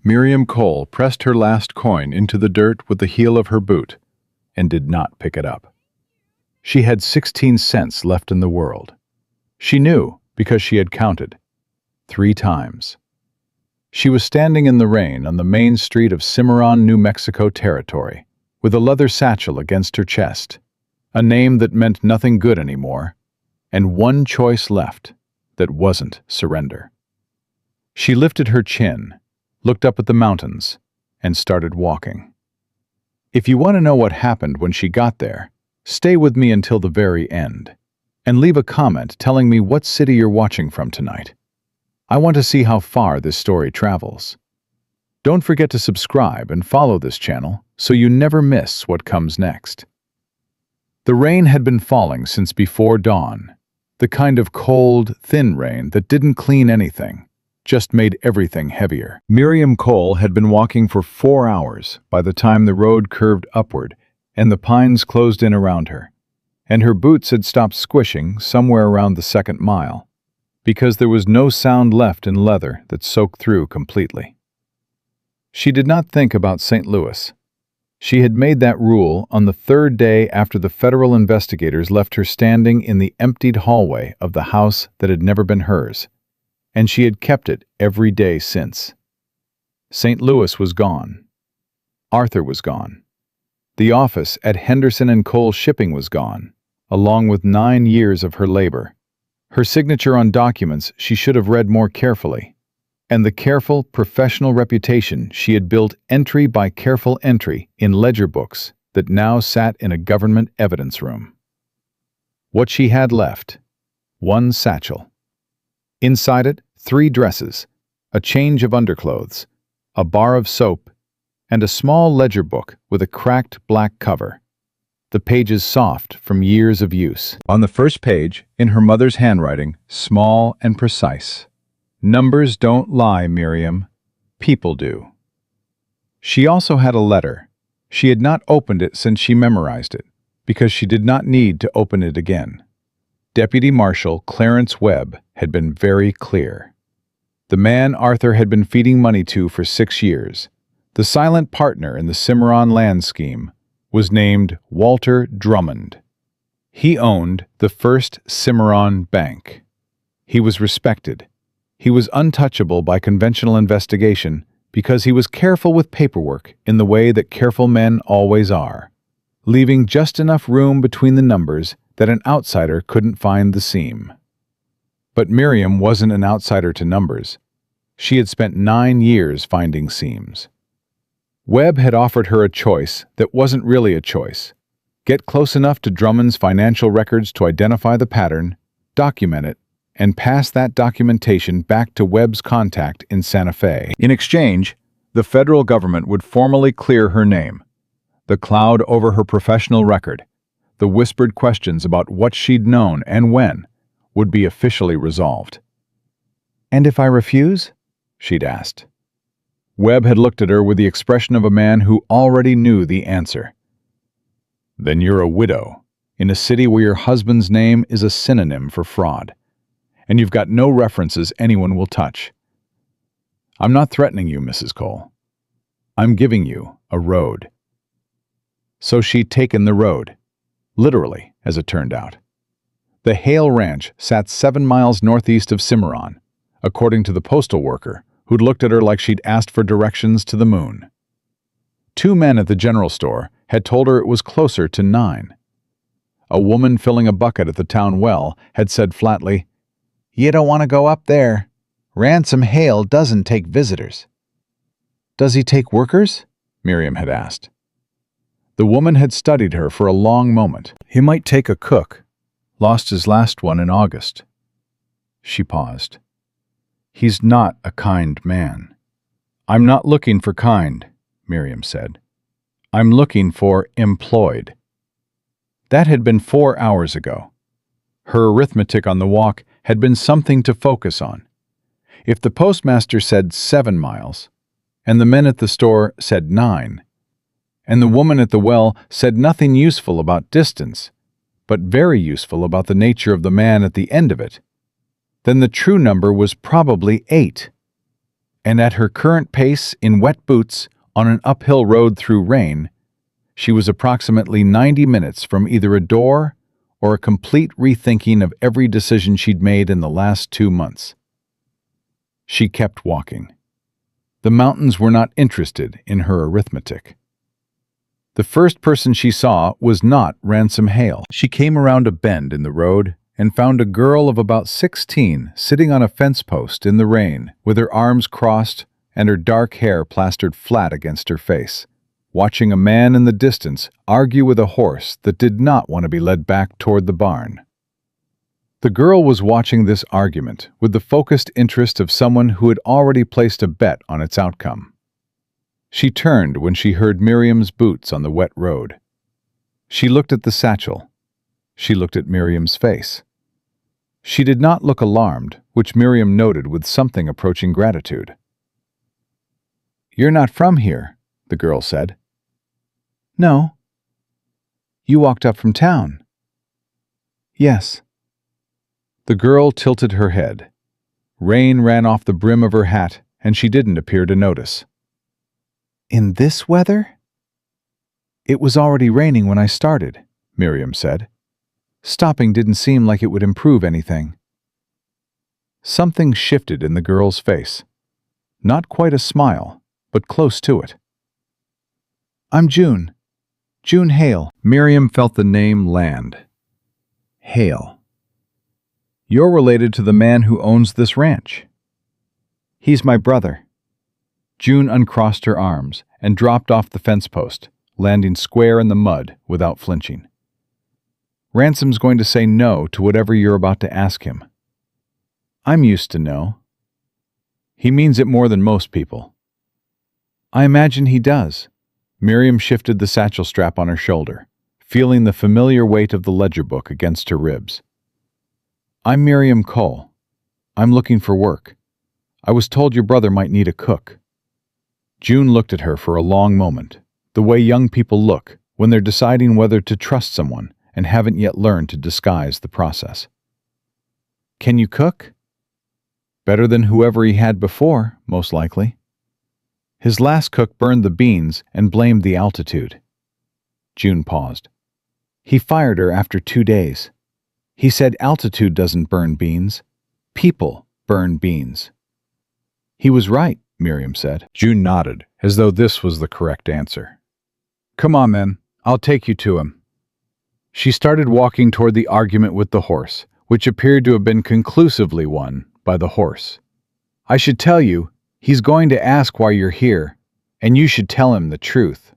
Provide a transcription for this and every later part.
Miriam Cole pressed her last coin into the dirt with the heel of her boot and did not pick it up. She had 16 cents left in the world. She knew because she had counted 3 times. She was standing in the rain on the main street of Cimarron, New Mexico territory, with a leather satchel against her chest, a name that meant nothing good anymore, and one choice left that wasn't surrender. She lifted her chin, looked up at the mountains, and started walking. If you want to know what happened when she got there, stay with me until the very end, and leave a comment telling me what city you're watching from tonight. I want to see how far this story travels. Don't forget to subscribe and follow this channel so you never miss what comes next. The rain had been falling since before dawn, the kind of cold, thin rain that didn't clean anything, just made everything heavier. Miriam Cole had been walking for 4 hours by the time the road curved upward and the pines closed in around her, and her boots had stopped squishing somewhere around the 2nd mile, because there was no sound left in leather that soaked through completely. She did not think about St. Louis. She had made that rule on the 3rd day after the federal investigators left her standing in the emptied hallway of the house that had never been hers, and she had kept it every day since. St. Louis was gone. Arthur was gone. The office at Henderson and Cole Shipping was gone, along with 9 years of her labor. Her signature on documents she should have read more carefully, and the careful, professional reputation she had built entry by careful entry in ledger books that now sat in a government evidence room. What she had left: 1 satchel. Inside it, 3 dresses, a change of underclothes, a bar of soap, and a small ledger book with a cracked black cover, the pages soft from years of use. On the first page, in her mother's handwriting, small and precise: "Numbers don't lie, Miriam. People do." She also had a letter. She had not opened it since she memorized it, because she did not need to open it again. Deputy Marshal Clarence Webb had been very clear. The man Arthur had been feeding money to for 6 years, the silent partner in the Cimarron land scheme, was named Walter Drummond. He owned the First Cimarron Bank. He was respected. He was untouchable by conventional investigation because he was careful with paperwork in the way that careful men always are, leaving just enough room between the numbers that an outsider couldn't find the seam. But Miriam wasn't an outsider to numbers. She had spent 9 years finding seams. Webb had offered her a choice that wasn't really a choice. Get close enough to Drummond's financial records to identify the pattern, document it, and pass that documentation back to Webb's contact in Santa Fe. In exchange, the federal government would formally clear her name. The cloud over her professional record, the whispered questions about what she'd known and when, would be officially resolved. "And if I refuse?" she'd asked. Webb had looked at her with the expression of a man who already knew the answer. "Then you're a widow, in a city where your husband's name is a synonym for fraud, and you've got no references anyone will touch. I'm not threatening you, Mrs. Cole. I'm giving you a road." So she'd taken the road, literally, as it turned out. The Hale Ranch sat 7 miles northeast of Cimarron, according to the postal worker, who'd looked at her like she'd asked for directions to the moon. 2 men at the general store had told her it was closer to 9. A woman filling a bucket at the town well had said flatly, "You don't want to go up there. Ransom Hale doesn't take visitors." "Does he take workers?" Miriam had asked. The woman had studied her for a long moment. "He might take a cook. Lost his last one in August." She paused. "He's not a kind man." "I'm not looking for kind," Miriam said. "I'm looking for employed." That had been 4 hours ago. Her arithmetic on the walk had been something to focus on. If the postmaster said 7 miles, and the men at the store said 9, and the woman at the well said nothing useful about distance, but very useful about the nature of the man at the end of it, then the true number was probably 8. And at her current pace, in wet boots, on an uphill road through rain, she was approximately 90 minutes from either a door or a complete rethinking of every decision she'd made in the last 2 months. She kept walking. The mountains were not interested in her arithmetic. The first person she saw was not Ransom Hale. She came around a bend in the road and found a girl of about 16 sitting on a fence post in the rain, with her arms crossed and her dark hair plastered flat against her face, watching a man in the distance argue with a horse that did not want to be led back toward the barn. The girl was watching this argument with the focused interest of someone who had already placed a bet on its outcome. She turned when she heard Miriam's boots on the wet road. She looked at the satchel. She looked at Miriam's face. She did not look alarmed, which Miriam noted with something approaching gratitude. "You're not from here," the girl said. "No." "You walked up from town." "Yes." The girl tilted her head. Rain ran off the brim of her hat, and she didn't appear to notice. "In this weather?" "It was already raining when I started," Miriam said. "Stopping didn't seem like it would improve anything." Something shifted in the girl's face. Not quite a smile, but close to it. "I'm June. June Hale." Miriam felt the name land. Hale. "You're related to the man who owns this ranch." "He's my brother." June uncrossed her arms and dropped off the fence post, landing square in the mud without flinching. "Ransom's going to say no to whatever you're about to ask him." "I'm used to no." "He means it more than most people." "I imagine he does." Miriam shifted the satchel strap on her shoulder, feeling the familiar weight of the ledger book against her ribs. "I'm Miriam Cole. I'm looking for work. I was told your brother might need a cook." June looked at her for a long moment, the way young people look when they're deciding whether to trust someone and haven't yet learned to disguise the process. "Can you cook?" "Better than whoever he had before, most likely." "His last cook burned the beans and blamed the altitude." June paused. "He fired her after 2 days. He said altitude doesn't burn beans. People burn beans." "He was right," Miriam said. June nodded, as though this was the correct answer. "Come on, then. I'll take you to him." She started walking toward the argument with the horse, which appeared to have been conclusively won by the horse. "I should tell you, he's going to ask why you're here, and you should tell him the truth."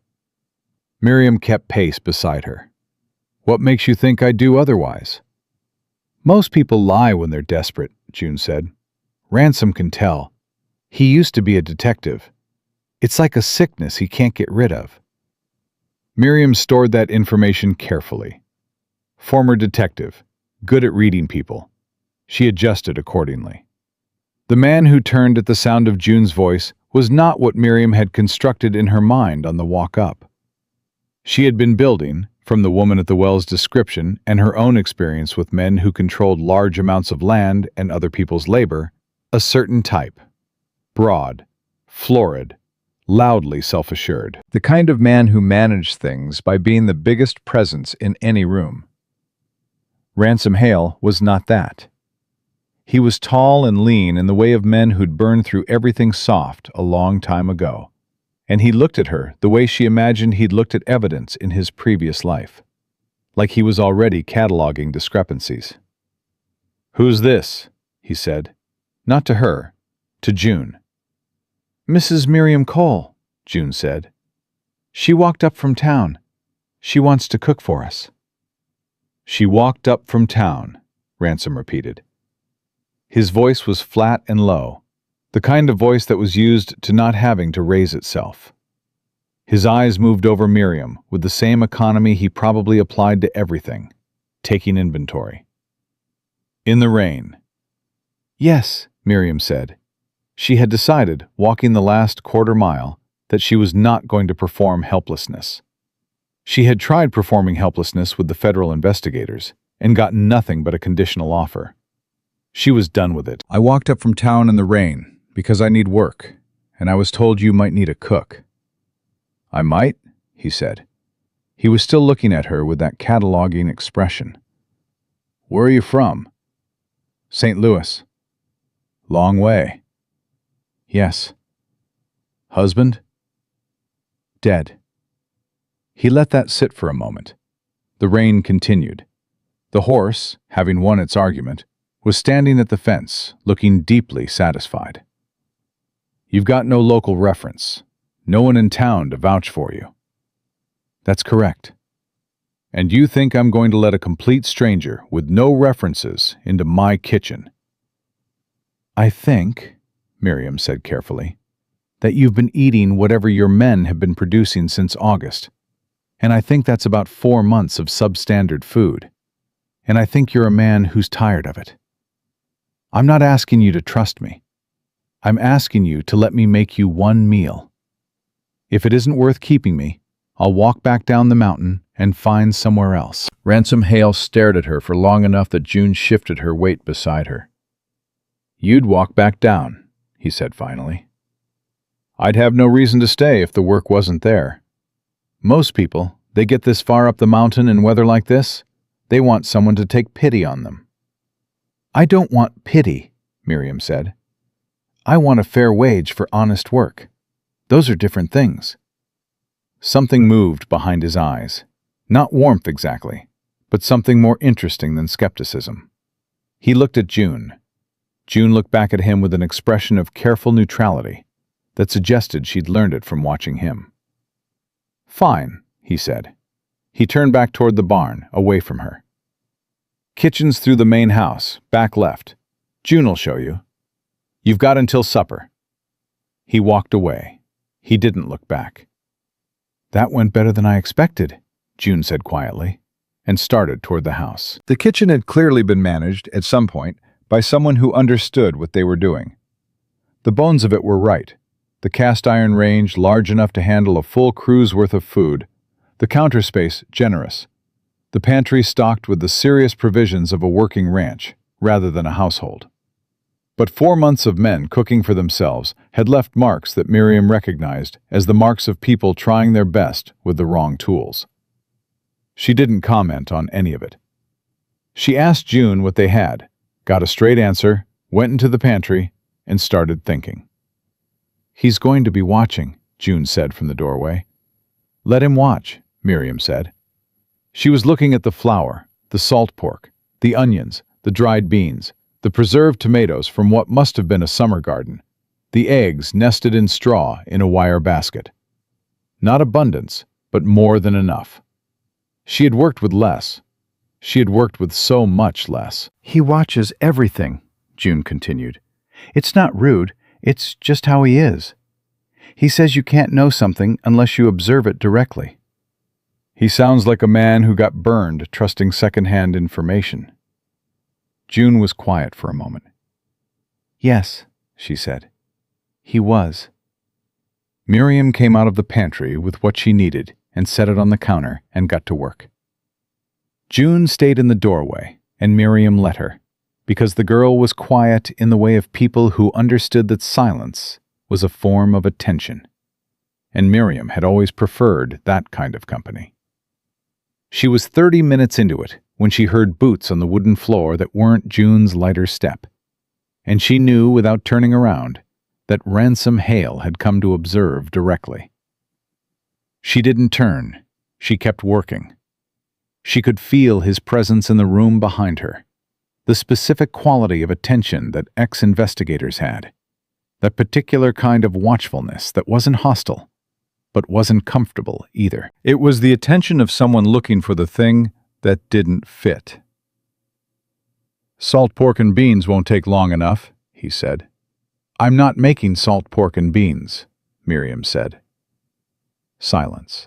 Miriam kept pace beside her. "What makes you think I'd do otherwise?" "Most people lie when they're desperate," June said. "Ransom can tell. He used to be a detective. It's like a sickness he can't get rid of." Miriam stored that information carefully. Former detective, good at reading people. She adjusted accordingly. The man who turned at the sound of June's voice was not what Miriam had constructed in her mind on the walk up. She had been building, from the woman at the well's description and her own experience with men who controlled large amounts of land and other people's labor, a certain type. Broad, florid, loudly self-assured. The kind of man who managed things by being the biggest presence in any room. Ransom Hale was not that. He was tall and lean in the way of men who'd burned through everything soft a long time ago, and he looked at her the way she imagined he'd looked at evidence in his previous life, like he was already cataloging discrepancies. "Who's this?" he said, not to her, to June. "Mrs. Miriam Cole," June said. "She walked up from town. She wants to cook for us." "She walked up from town," Ransom repeated. His voice was flat and low, the kind of voice that was used to not having to raise itself. His eyes moved over Miriam with the same economy he probably applied to everything, taking inventory. "In the rain." "Yes," Miriam said. She had decided, walking the last quarter mile, that she was not going to perform helplessness. She had tried performing helplessness with the federal investigators and gotten nothing but a conditional offer. She was done with it. "I walked up from town in the rain," Because I need work, and I was told you might need a cook. I might, he said. He was still looking at her with that cataloging expression. Where are you from? St. Louis. Long way. Yes. Husband? Dead. He let that sit for a moment. The rain continued. The horse, having won its argument, was standing at the fence, looking deeply satisfied. You've got no local reference, no one in town to vouch for you. That's correct. And you think I'm going to let a complete stranger with no references into my kitchen? I think, Miriam said carefully, that you've been eating whatever your men have been producing since August. And I think that's about 4 months of substandard food. And I think you're a man who's tired of it. I'm not asking you to trust me. I'm asking you to let me make you one meal. If it isn't worth keeping me, I'll walk back down the mountain and find somewhere else. Ransom Hale stared at her for long enough that June shifted her weight beside her. You'd walk back down, he said finally. I'd have no reason to stay if the work wasn't there. Most people, they get this far up the mountain in weather like this, they want someone to take pity on them. I don't want pity, Miriam said. I want a fair wage for honest work. Those are different things. Something moved behind his eyes. Not warmth exactly, but something more interesting than skepticism. He looked at June. June looked back at him with an expression of careful neutrality that suggested she'd learned it from watching him. Fine, he said. He turned back toward the barn, away from her. Kitchen's through the main house, back left. June'll show you. You've got until supper. He walked away. He didn't look back. That went better than I expected, June said quietly, and started toward the house. The kitchen had clearly been managed, at some point, by someone who understood what they were doing. The bones of it were right. The cast iron range large enough to handle a full crew's worth of food, the counter space generous, the pantry stocked with the serious provisions of a working ranch rather than a household. But 4 months of men cooking for themselves had left marks that Miriam recognized as the marks of people trying their best with the wrong tools. She didn't comment on any of it. She asked June what they had, got a straight answer, went into the pantry, and started thinking. He's going to be watching, June said from the doorway. Let him watch, Miriam said. She was looking at the flour, the salt pork, the onions, the dried beans, the preserved tomatoes from what must have been a summer garden, the eggs nested in straw in a wire basket. Not abundance, but more than enough. She had worked with less. She had worked with so much less. He watches everything, June continued. It's not rude, it's just how he is. He says you can't know something unless you observe it directly. He sounds like a man who got burned trusting second-hand information. June was quiet for a moment. Yes, she said. He was. Miriam came out of the pantry with what she needed and set it on the counter and got to work. June stayed in the doorway, and Miriam let her, because the girl was quiet in the way of people who understood that silence was a form of attention, and Miriam had always preferred that kind of company. She was 30 minutes into it when she heard boots on the wooden floor that weren't June's lighter step, and she knew without turning around that Ransom Hale had come to observe directly. She didn't turn. She kept working. She could feel his presence in the room behind her, the specific quality of attention that ex-investigators had, that particular kind of watchfulness that wasn't hostile, but wasn't comfortable either. It was the attention of someone looking for the thing that didn't fit. Salt pork and beans won't take long enough, he said. I'm not making salt pork and beans, Miriam said. Silence.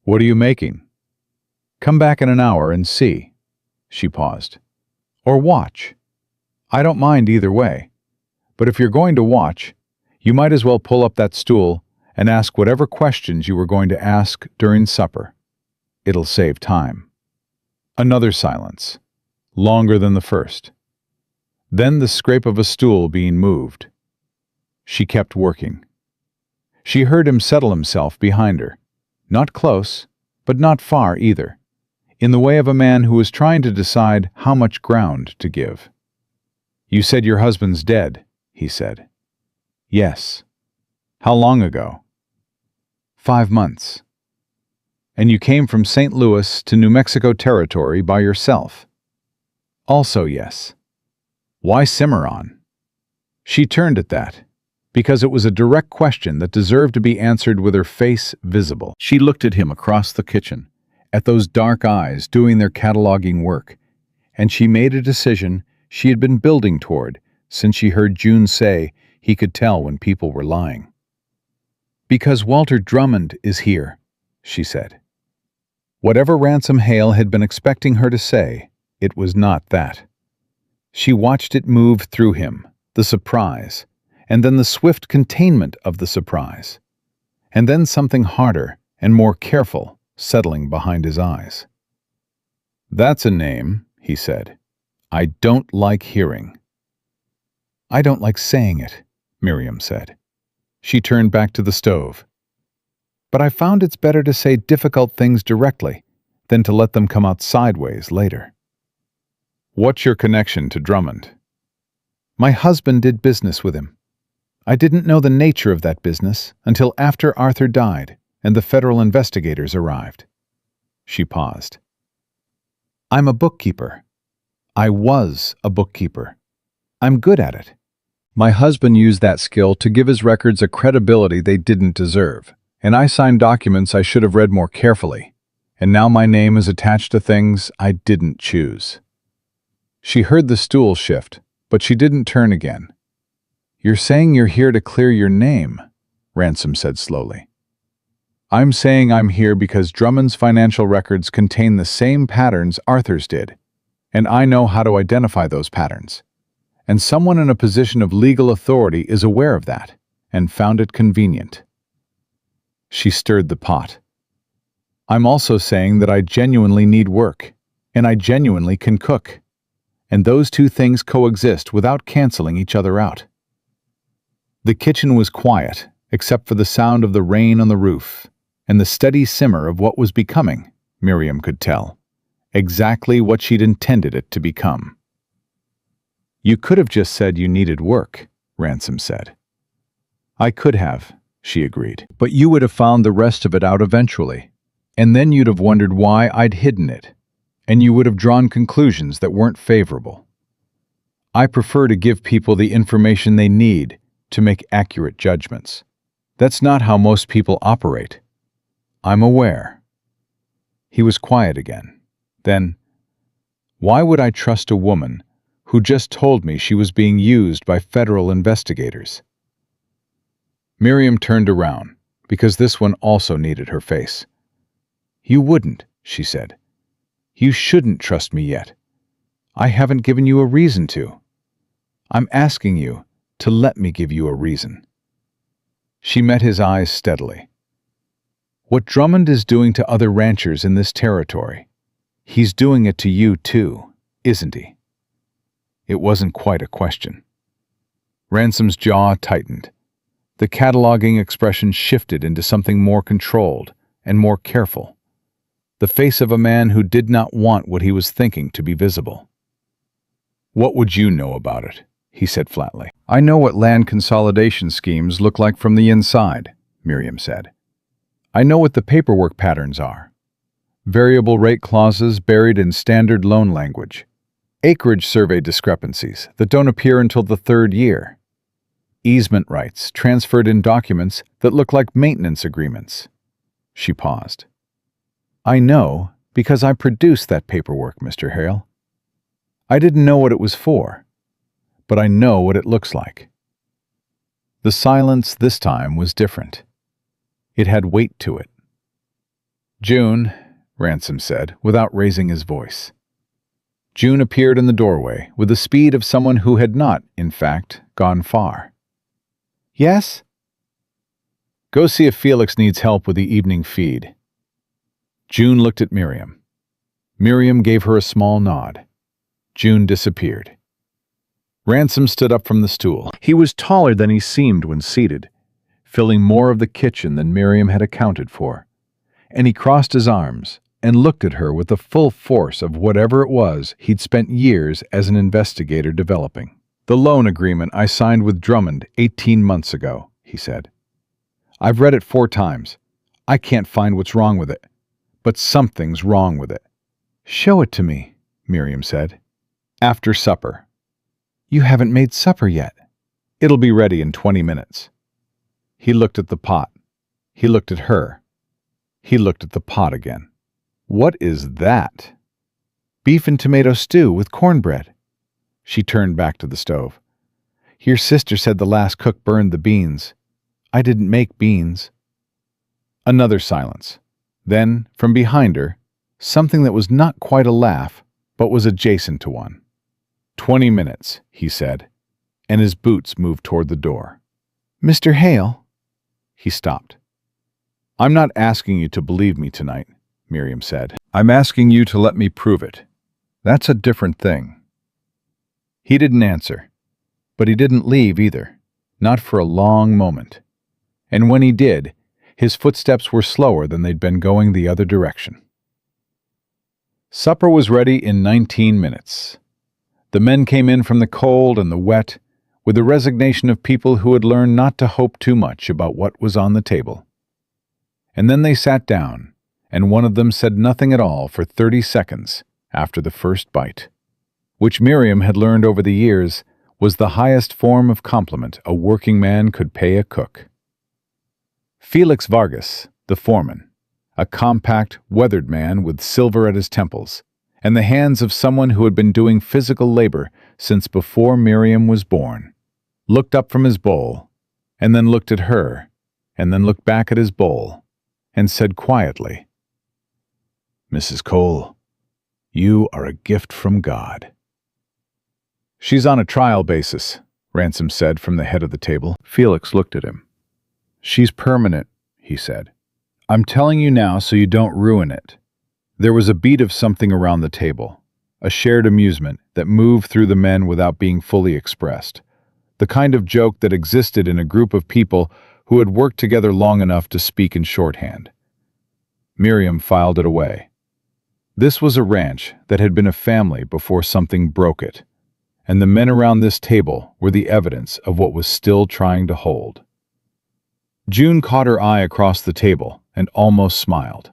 What are you making? Come back in an hour and see. She paused. Or watch. I don't mind either way. But if you're going to watch, you might as well pull up that stool and ask whatever questions you were going to ask during supper. It'll save time. Another silence, longer than the first. Then the scrape of a stool being moved, She kept working. She heard him settle himself behind her. Not close, but not far either, in the way of a man who was trying to decide how much ground to give. "You said your husband's dead," he said. "Yes." "How long ago?" 5 months. "And you came from St. Louis to New Mexico territory by yourself?" "Also yes." "Why Cimarron?" She turned at that, because it was a direct question that deserved to be answered with her face visible. She looked at him across the kitchen, at those dark eyes doing their cataloging work, and she made a decision she had been building toward since she heard June say he could tell when people were lying. "Because Walter Drummond is here," she said. Whatever Ransom Hale had been expecting her to say, it was not that. She watched it move through him, the surprise, and then the swift containment of the surprise, and then something harder and more careful settling behind his eyes. "That's a name," he said, "I don't like hearing." "I don't like saying it," Miriam said. She turned back to the stove. "But I found it's better to say difficult things directly than to let them come out sideways later." "What's your connection to Drummond?" "My husband did business with him. I didn't know the nature of that business until after Arthur died and the federal investigators arrived." She paused. "I'm a bookkeeper. I was a bookkeeper. I'm good at it. My husband used that skill to give his records a credibility they didn't deserve, and I signed documents I should have read more carefully, and now my name is attached to things I didn't choose." She heard the stool shift, but she didn't turn again. "You're saying you're here to clear your name," Ransom said slowly. "I'm saying I'm here because Drummond's financial records contain the same patterns Arthur's did, and I know how to identify those patterns. And someone in a position of legal authority is aware of that, and found it convenient." She stirred the pot. "I'm also saying that I genuinely need work, and I genuinely can cook, and those two things coexist without canceling each other out." The kitchen was quiet, except for the sound of the rain on the roof, and the steady simmer of what was becoming, Miriam could tell, exactly what she'd intended it to become. "You could have just said you needed work," Ransom said. "I could have," she agreed, "but you would have found the rest of it out eventually, and then you'd have wondered why I'd hidden it, and you would have drawn conclusions that weren't favorable. I prefer to give people the information they need to make accurate judgments. That's not how most people operate. I'm aware." He was quiet again. Then, "Why would I trust a woman who just told me she was being used by federal investigators?" Miriam turned around, because this one also needed her face. "You wouldn't," she said. "You shouldn't trust me yet. I haven't given you a reason to. I'm asking you to let me give you a reason." She met his eyes steadily. "What Drummond is doing to other ranchers in this territory, he's doing it to you too, isn't he?" It wasn't quite a question. Ransom's jaw tightened. The cataloging expression shifted into something more controlled and more careful. The face of a man who did not want what he was thinking to be visible. "What would you know about it?" he said flatly. "I know what land consolidation schemes look like from the inside," Miriam said. "I know what the paperwork patterns are. Variable rate clauses buried in standard loan language. Acreage survey discrepancies that don't appear until the 3rd year. Easement rights transferred in documents that look like maintenance agreements." She paused. "I know because I produced that paperwork, Mr. Hale. I didn't know what it was for, but I know what it looks like." The silence this time was different. It had weight to it. "June," Ransom said, without raising his voice. June appeared in the doorway with the speed of someone who had not, in fact, gone far. "Yes?" "Go see if Felix needs help with the evening feed." June looked at Miriam. Miriam gave her a small nod. June disappeared. Ransom stood up from the stool. He was taller than he seemed when seated, filling more of the kitchen than Miriam had accounted for. And he crossed his arms and looked at her with the full force of whatever it was he'd spent years as an investigator developing. "The loan agreement I signed with Drummond 18 months ago," he said. "I've read it 4 times. I can't find what's wrong with it. But something's wrong with it." "Show it to me," Miriam said. "After supper." "You haven't made supper yet." "It'll be ready in 20 minutes. He looked at the pot. He looked at her. He looked at the pot again. "What is that?" "Beef and tomato stew with cornbread." She turned back to the stove. "Your sister said the last cook burned the beans. I didn't make beans." Another silence. Then, from behind her, something that was not quite a laugh, but was adjacent to one. 20 minutes, he said, and his boots moved toward the door. "Mr. Hale?" He stopped. "I'm not asking you to believe me tonight," Miriam said. "I'm asking you to let me prove it. That's a different thing." He didn't answer, but he didn't leave either, not for a long moment. And when he did, his footsteps were slower than they'd been going the other direction. Supper was ready in 19 minutes. The men came in from the cold and the wet, with the resignation of people who had learned not to hope too much about what was on the table. And then they sat down, and one of them said nothing at all for 30 seconds after the first bite, which Miriam had learned over the years was the highest form of compliment a working man could pay a cook. Felix Vargas, the foreman, a compact, weathered man with silver at his temples, and the hands of someone who had been doing physical labor since before Miriam was born, looked up from his bowl, and then looked at her, and then looked back at his bowl, and said quietly, "Mrs. Cole, you are a gift from God." "She's on a trial basis," Ransom said from the head of the table. Felix looked at him. "She's permanent," he said. "I'm telling you now so you don't ruin it." There was a beat of something around the table, a shared amusement that moved through the men without being fully expressed, the kind of joke that existed in a group of people who had worked together long enough to speak in shorthand. Miriam filed it away. This was a ranch that had been a family before something broke it, and the men around this table were the evidence of what was still trying to hold. June caught her eye across the table and almost smiled.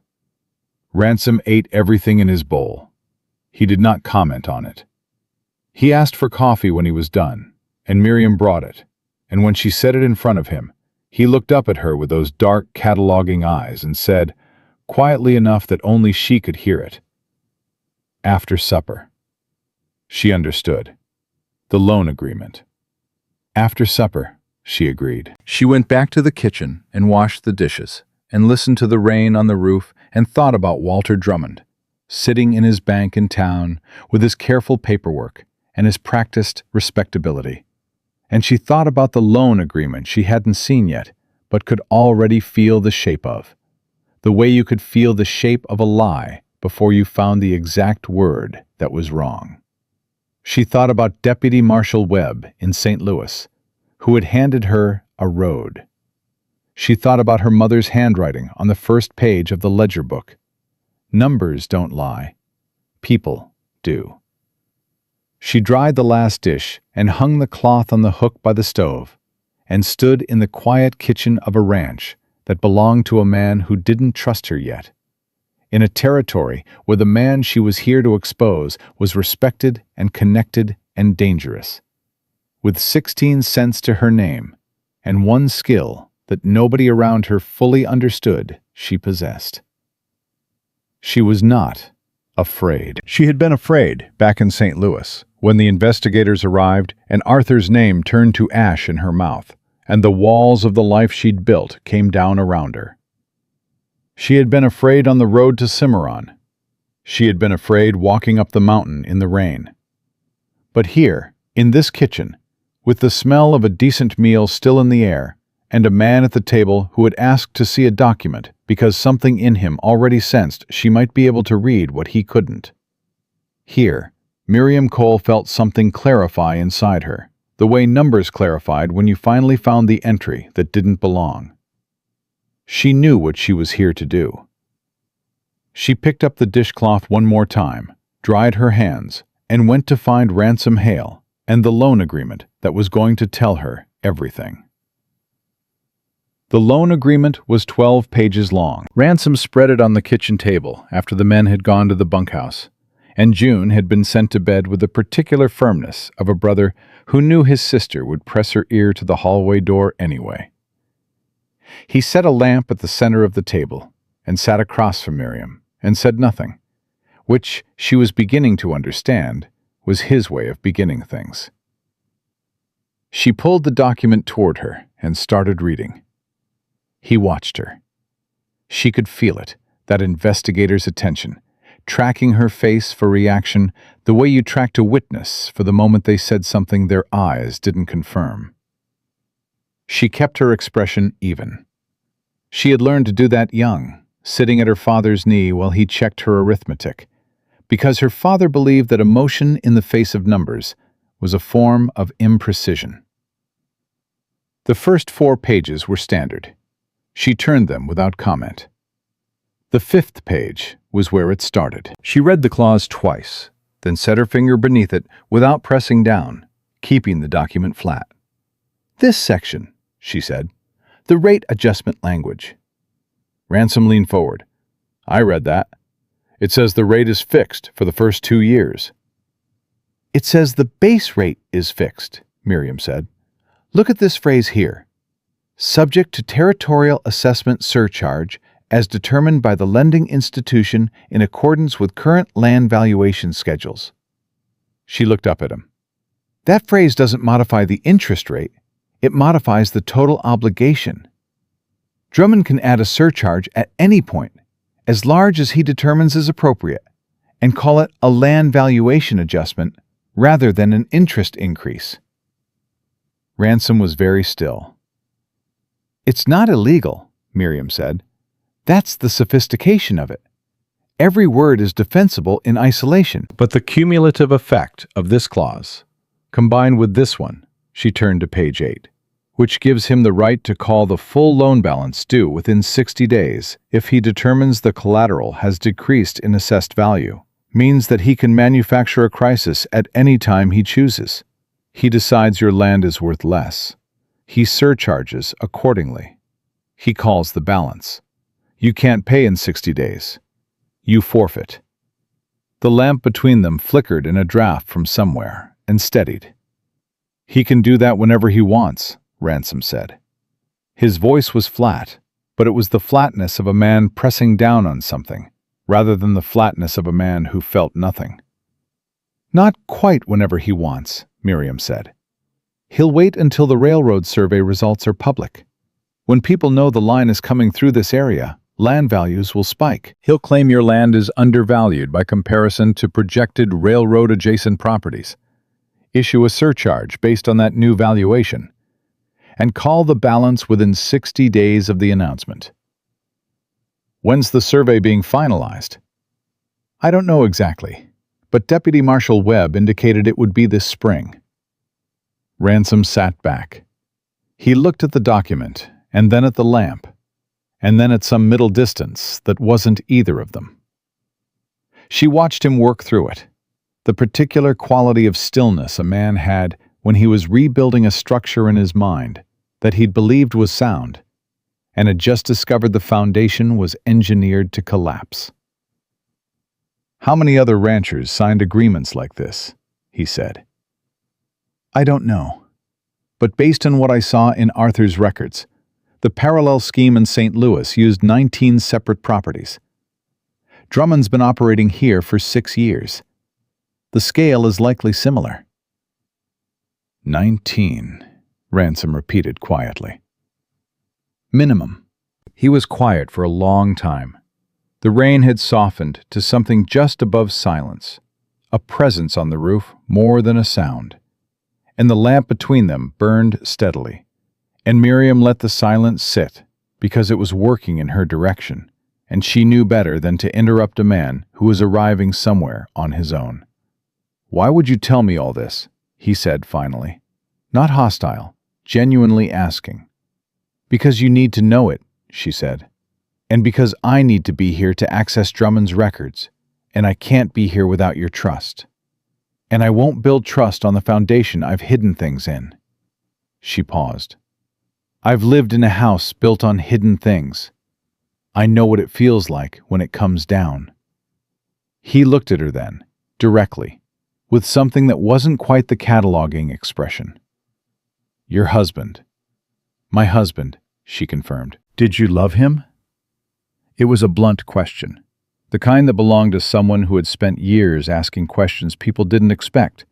Ransom ate everything in his bowl. He did not comment on it. He asked for coffee when he was done, and Miriam brought it, and when she set it in front of him, he looked up at her with those dark, cataloging eyes and said, quietly enough that only she could hear it, "After supper." She understood. The loan agreement. "After supper," she agreed. She went back to the kitchen and washed the dishes, and listened to the rain on the roof and thought about Walter Drummond, sitting in his bank in town with his careful paperwork and his practiced respectability. And she thought about the loan agreement she hadn't seen yet, but could already feel the shape of. The way you could feel the shape of a lie before you found the exact word that was wrong. She thought about Deputy Marshal Webb in St. Louis, who had handed her a road. She thought about her mother's handwriting on the first page of the ledger book. Numbers don't lie. People do. She dried the last dish and hung the cloth on the hook by the stove, and stood in the quiet kitchen of a ranch that belonged to a man who didn't trust her yet, in a territory where the man she was here to expose was respected and connected and dangerous, with 16 cents to her name and one skill that nobody around her fully understood she possessed. She was not afraid. She had been afraid back in St. Louis when the investigators arrived and Arthur's name turned to ash in her mouth, and the walls of the life she'd built came down around her. She had been afraid on the road to Cimarron. She had been afraid walking up the mountain in the rain. But here, in this kitchen, with the smell of a decent meal still in the air, and a man at the table who had asked to see a document because something in him already sensed she might be able to read what he couldn't. Here, Miriam Cole felt something clarify inside her, the way numbers clarified when you finally found the entry that didn't belong. She knew what she was here to do. She picked up the dishcloth one more time, dried her hands, and went to find Ransom Hale and the loan agreement that was going to tell her everything. The loan agreement was 12 pages long. Ransom spread it on the kitchen table after the men had gone to the bunkhouse, and June had been sent to bed with the particular firmness of a brother who knew his sister would press her ear to the hallway door anyway. He set a lamp at the center of the table and sat across from Miriam and said nothing, which she was beginning to understand was his way of beginning things. She pulled the document toward her and started reading. He watched her. She could feel it, that investigator's attention, tracking her face for reaction the way you tracked a witness for the moment they said something their eyes didn't confirm. She kept her expression even. She had learned to do that young, sitting at her father's knee while he checked her arithmetic, because her father believed that emotion in the face of numbers was a form of imprecision. The first 4 pages were standard. She turned them without comment. The 5th page was where it started. She read the clause twice, then set her finger beneath it without pressing down, keeping the document flat. "This section," she said, "the rate adjustment language." Ransom leaned forward. "I read that. It says the rate is fixed for the first 2 years. "It says the base rate is fixed," Miriam said. "Look at this phrase here. Subject to territorial assessment surcharge as determined by the lending institution in accordance with current land valuation schedules." She looked up at him. "That phrase doesn't modify the interest rate. It modifies the total obligation. Drummond can add a surcharge at any point, as large as he determines is appropriate, and call it a land valuation adjustment rather than an interest increase." Ransom was very still. "It's not illegal," Miriam said. "That's the sophistication of it. Every word is defensible in isolation." But the cumulative effect of this clause, combined with this one, she turned to page 8, which gives him the right to call the full loan balance due within 60 days if he determines the collateral has decreased in assessed value, means that he can manufacture a crisis at any time he chooses. He decides your land is worth less. He surcharges accordingly. He calls the balance. You can't pay in 60 days. You forfeit. The lamp between them flickered in a draft from somewhere and steadied. "He can do that whenever he wants," Ransom said. His voice was flat, but it was the flatness of a man pressing down on something, rather than the flatness of a man who felt nothing. "Not quite whenever he wants," Miriam said. "He'll wait until the railroad survey results are public. When people know the line is coming through this area, land values will spike. He'll claim your land is undervalued by comparison to projected railroad-adjacent properties, issue a surcharge based on that new valuation, and call the balance within 60 days of the announcement." "When's the survey being finalized?" "I don't know exactly, but Deputy Marshal Webb indicated it would be this spring." Ransom sat back. He looked at the document, and then at the lamp, and then at some middle distance that wasn't either of them. She watched him work through it, the particular quality of stillness a man had when he was rebuilding a structure in his mind that he'd believed was sound, and had just discovered the foundation was engineered to collapse. "How many other ranchers signed agreements like this?" he said. "I don't know, but based on what I saw in Arthur's records, the parallel scheme in St. Louis used 19 separate properties. Drummond's been operating here for 6 years. The scale is likely similar." 19, Ransom repeated quietly. "Minimum." He was quiet for a long time. The rain had softened to something just above silence, a presence on the roof more than a sound, and the lamp between them burned steadily, and Miriam let the silence sit because it was working in her direction, and she knew better than to interrupt a man who was arriving somewhere on his own. "Why would you tell me all this?" he said finally. Not hostile, genuinely asking. "Because you need to know it," she said. "And because I need to be here to access Drummond's records, and I can't be here without your trust. And I won't build trust on the foundation I've hidden things in." She paused. "I've lived in a house built on hidden things. I know what it feels like when it comes down." He looked at her then, directly, with something that wasn't quite the cataloging expression. "Your husband." "My husband," she confirmed. "Did you love him?" It was a blunt question, the kind that belonged to someone who had spent years asking questions people didn't expect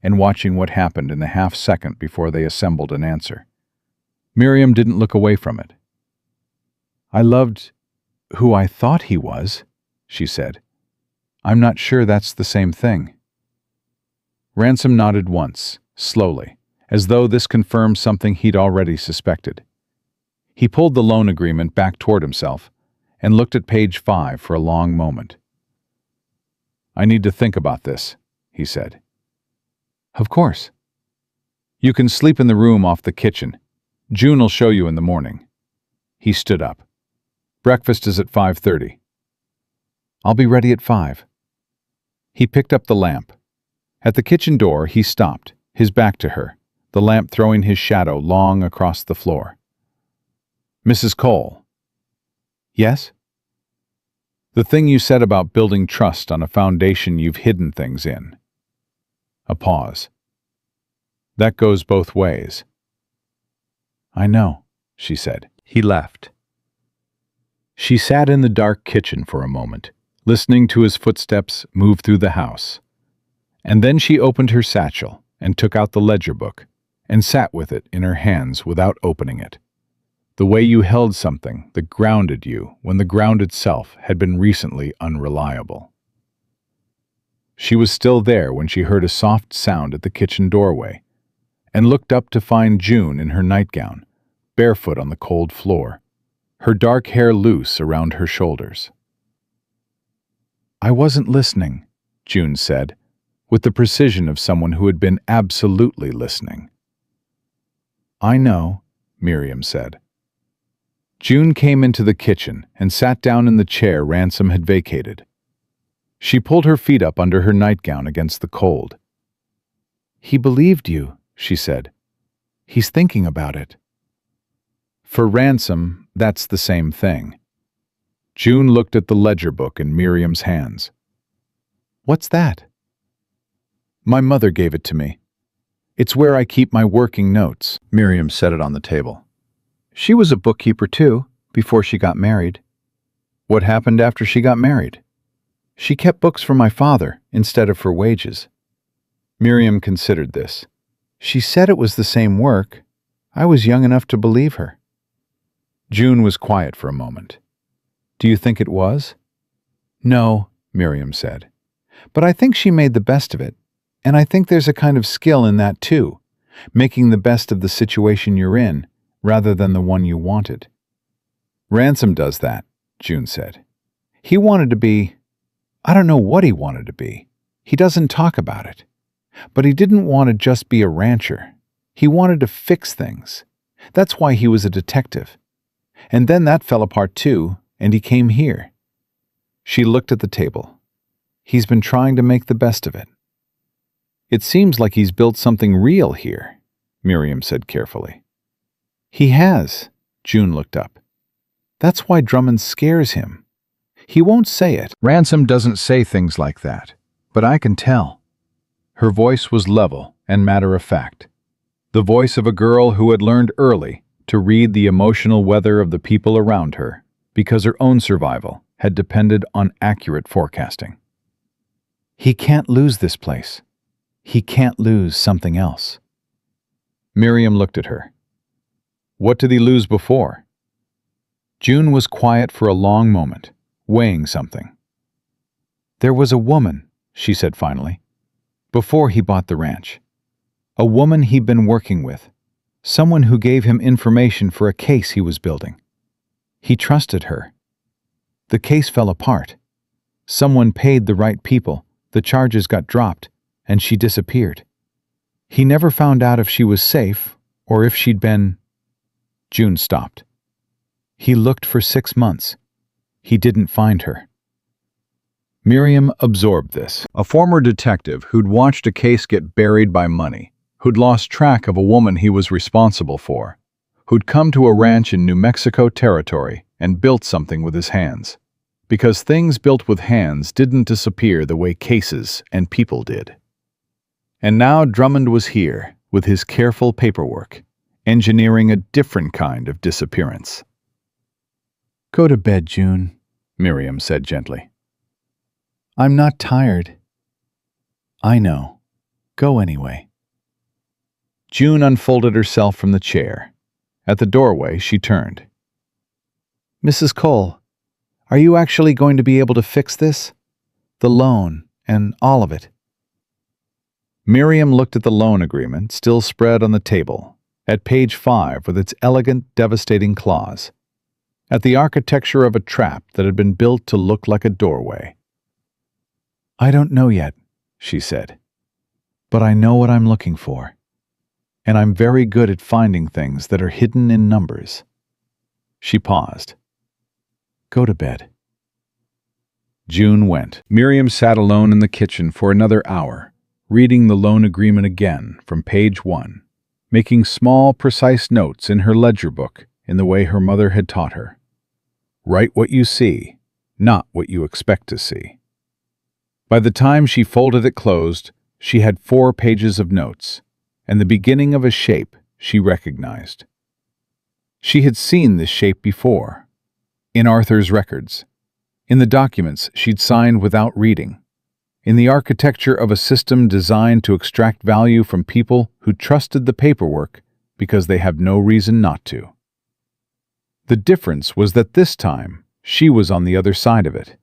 and watching what happened in the half-second before they assembled an answer. Miriam didn't look away from it. "I loved who I thought he was," she said. "I'm not sure that's the same thing." Ransom nodded once, slowly, as though this confirmed something he'd already suspected. He pulled the loan agreement back toward himself and looked at page 5 for a long moment. "I need to think about this," he said. "Of course. You can sleep in the room off the kitchen. June will show you in the morning." He stood up. "Breakfast is at 5:30. "I'll be ready at 5. He picked up the lamp. At the kitchen door, he stopped, his back to her, the lamp throwing his shadow long across the floor. "Mrs. Cole." "Yes?" "The thing you said about building trust on a foundation you've hidden things in." A pause. "That goes both ways." "I know," she said. He left. She sat in the dark kitchen for a moment, listening to his footsteps move through the house. And then she opened her satchel and took out the ledger book and sat with it in her hands without opening it. The way you held something that grounded you when the ground itself had been recently unreliable. She was still there when she heard a soft sound at the kitchen doorway and looked up to find June in her nightgown, barefoot on the cold floor, her dark hair loose around her shoulders. "I wasn't listening," June said, with the precision of someone who had been absolutely listening. "I know," Miriam said. June came into the kitchen and sat down in the chair Ransom had vacated. She pulled her feet up under her nightgown against the cold. "He believed you," she said. "He's thinking about it." For Ransom, that's the same thing. June looked at the ledger book in Miriam's hands. "What's that?" "My mother gave it to me. It's where I keep my working notes." Miriam set it on the table. "She was a bookkeeper too, before she got married." "What happened after she got married?" "She kept books for my father instead of for wages." Miriam considered this. "She said it was the same work. I was young enough to believe her." June was quiet for a moment. "Do you think it was?" "No," Miriam said. "But I think she made the best of it. And I think there's a kind of skill in that too, making the best of the situation you're in, rather than the one you wanted." "Ransom does that," June said. "He wanted to be... I don't know what he wanted to be. He doesn't talk about it. But he didn't want to just be a rancher. He wanted to fix things. That's why he was a detective. And then that fell apart too, and he came here." She looked at the table. "He's been trying to make the best of it." "It seems like he's built something real here," Miriam said carefully. "He has." June looked up. "That's why Drummond scares him. He won't say it." "Ransom doesn't say things like that, but I can tell." Her voice was level and matter-of-fact, the voice of a girl who had learned early to read the emotional weather of the people around her because her own survival had depended on accurate forecasting. "He can't lose this place. He can't lose something else." Miriam looked at her. "What did he lose before?" June was quiet for a long moment, weighing something. "There was a woman," she said finally, "before he bought the ranch. A woman he'd been working with, someone who gave him information for a case he was building. He trusted her. The case fell apart. Someone paid the right people, the charges got dropped, and she disappeared. He never found out if she was safe or if she'd been... June stopped. He looked for 6 months. He didn't find her. Miriam absorbed this. A former detective who'd watched a case get buried by money, who'd lost track of a woman he was responsible for, who'd come to a ranch in New Mexico territory and built something with his hands. Because things built with hands didn't disappear the way cases and people did. And now Drummond was here, with his careful paperwork, engineering a different kind of disappearance. "Go to bed, June," Miriam said gently. "I'm not tired." "I know. Go anyway." June unfolded herself from the chair. At the doorway, she turned. "Mrs. Cole, are you actually going to be able to fix this? The loan and all of it?" Miriam looked at the loan agreement still spread on the table, at page 5 with its elegant, devastating clause, at the architecture of a trap that had been built to look like a doorway. "I don't know yet," she said, "but I know what I'm looking for. And I'm very good at finding things that are hidden in numbers." She paused. "Go to bed." June went. Miriam sat alone in the kitchen for another hour, reading the loan agreement again from page 1, making small, precise notes in her ledger book in the way her mother had taught her. Write what you see, not what you expect to see. By the time she folded it closed, she had 4 pages of notes, and the beginning of a shape she recognized. She had seen this shape before, in Arthur's records, in the documents she'd signed without reading, in the architecture of a system designed to extract value from people who trusted the paperwork because they have no reason not to. The difference was that this time she was on the other side of it.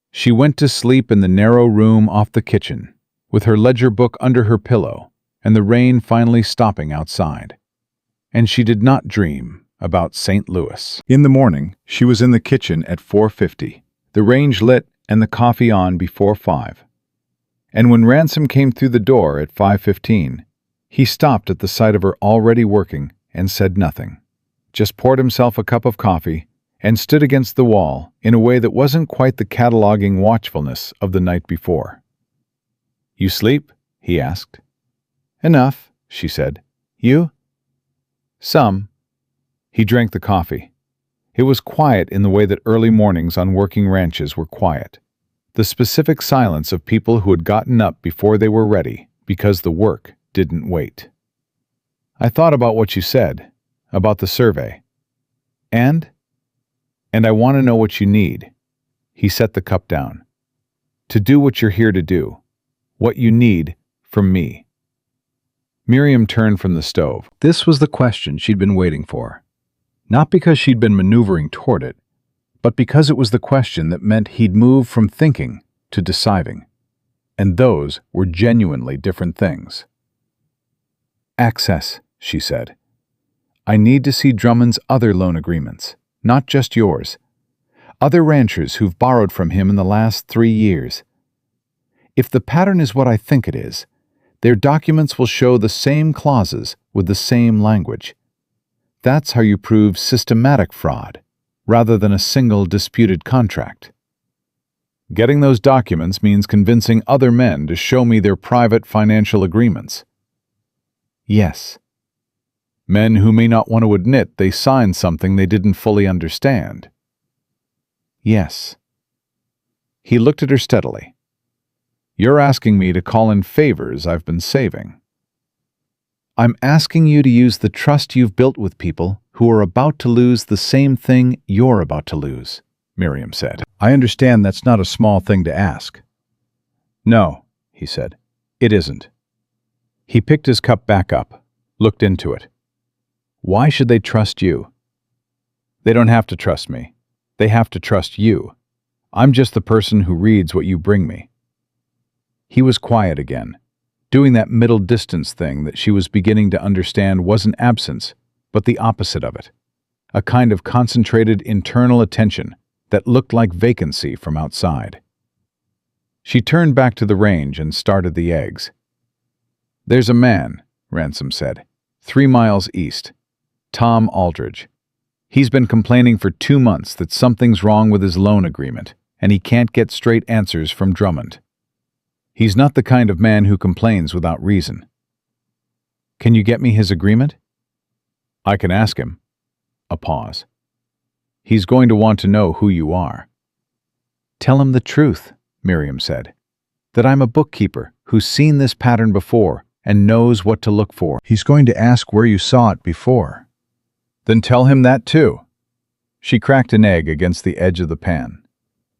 She went to sleep in the narrow room off the kitchen, with her ledger book under her pillow and the rain finally stopping outside. And she did not dream about St. Louis. In the morning, she was in the kitchen at 4:50, the range lit and the coffee on before 5. And when Ransom came through the door at 5:15, he stopped at the sight of her already working and said nothing, just poured himself a cup of coffee and stood against the wall in a way that wasn't quite the cataloging watchfulness of the night before. "You sleep?" he asked. "Enough," she said. "You?" "Some." He drank the coffee. It was quiet in the way that early mornings on working ranches were quiet. The specific silence of people who had gotten up before they were ready because the work didn't wait. "I thought about what you said, about the survey. And I want to know what you need." He set the cup down. "To do what you're here to do. What you need from me." Miriam turned from the stove. This was the question she'd been waiting for. Not because she'd been maneuvering toward it, but because it was the question that meant he'd move from thinking to deciding. And those were genuinely different things. "Access," she said. "I need to see Drummond's other loan agreements, not just yours. Other ranchers who've borrowed from him in the last 3 years. If the pattern is what I think it is, their documents will show the same clauses with the same language. That's how you prove systematic fraud, rather than a single disputed contract. Getting those documents means convincing other men to show me their private financial agreements." "Yes." "Men who may not want to admit they signed something they didn't fully understand." "Yes." He looked at her steadily. "You're asking me to call in favors I've been saving." "I'm asking you to use the trust you've built with people who are about to lose the same thing you're about to lose," Miriam said. "I understand that's not a small thing to ask." "No," he said, "it isn't." He picked his cup back up, looked into it. "Why should they trust you?" "They don't have to trust me. They have to trust you. I'm just the person who reads what you bring me." He was quiet again, doing that middle distance thing that she was beginning to understand wasn't absence, but the opposite of it. A kind of concentrated internal attention that looked like vacancy from outside. She turned back to the range and started the eggs. "There's a man," Ransom said, 3 miles east. Tom Aldridge. He's been complaining for 2 months that something's wrong with his loan agreement, and he can't get straight answers from Drummond. He's not the kind of man who complains without reason. Can you get me his agreement? I can ask him. A pause. He's going to want to know who you are. Tell him the truth, Miriam said. That I'm a bookkeeper who's seen this pattern before and knows what to look for. He's going to ask where you saw it before. Then tell him that too. She cracked an egg against the edge of the pan.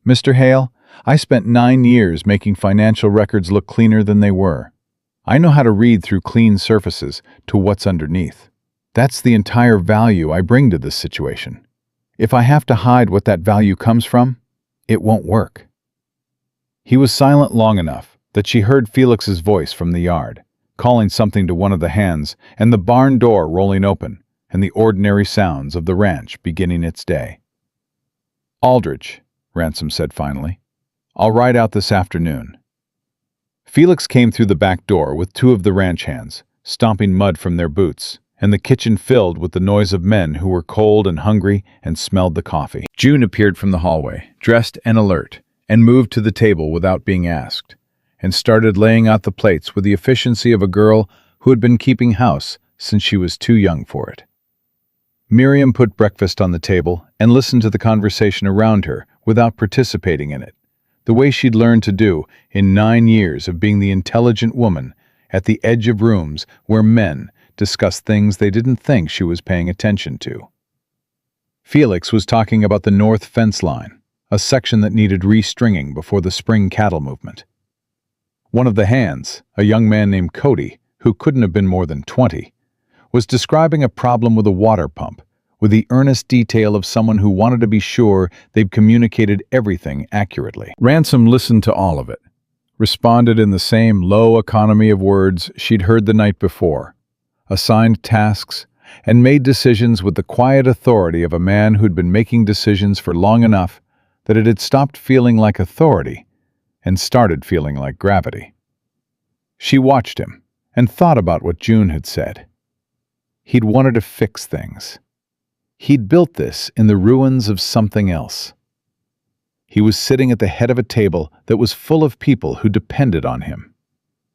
Mr. Hale, I spent 9 years making financial records look cleaner than they were. I know how to read through clean surfaces to what's underneath. That's the entire value I bring to this situation. If I have to hide what that value comes from, it won't work. He was silent long enough that she heard Felix's voice from the yard, calling something to one of the hands, and the barn door rolling open, and the ordinary sounds of the ranch beginning its day. Aldridge, Ransom said finally, I'll ride out this afternoon. Felix came through the back door with 2 of the ranch hands, stomping mud from their boots, and the kitchen filled with the noise of men who were cold and hungry and smelled the coffee. June appeared from the hallway, dressed and alert, and moved to the table without being asked, and started laying out the plates with the efficiency of a girl who had been keeping house since she was too young for it. Miriam put breakfast on the table and listened to the conversation around her without participating in it, the way she'd learned to do in 9 years of being the intelligent woman at the edge of rooms where men discussed things they didn't think she was paying attention to. Felix was talking about the north fence line, a section that needed restringing before the spring cattle movement. One of the hands, a young man named Cody, who couldn't have been more than 20, was describing a problem with a water pump, with the earnest detail of someone who wanted to be sure they'd communicated everything accurately. Ransom listened to all of it, responded in the same low economy of words she'd heard the night before, assigned tasks, and made decisions with the quiet authority of a man who'd been making decisions for long enough that it had stopped feeling like authority and started feeling like gravity. She watched him and thought about what June had said. He'd wanted to fix things. He'd built this in the ruins of something else. He was sitting at the head of a table that was full of people who depended on him,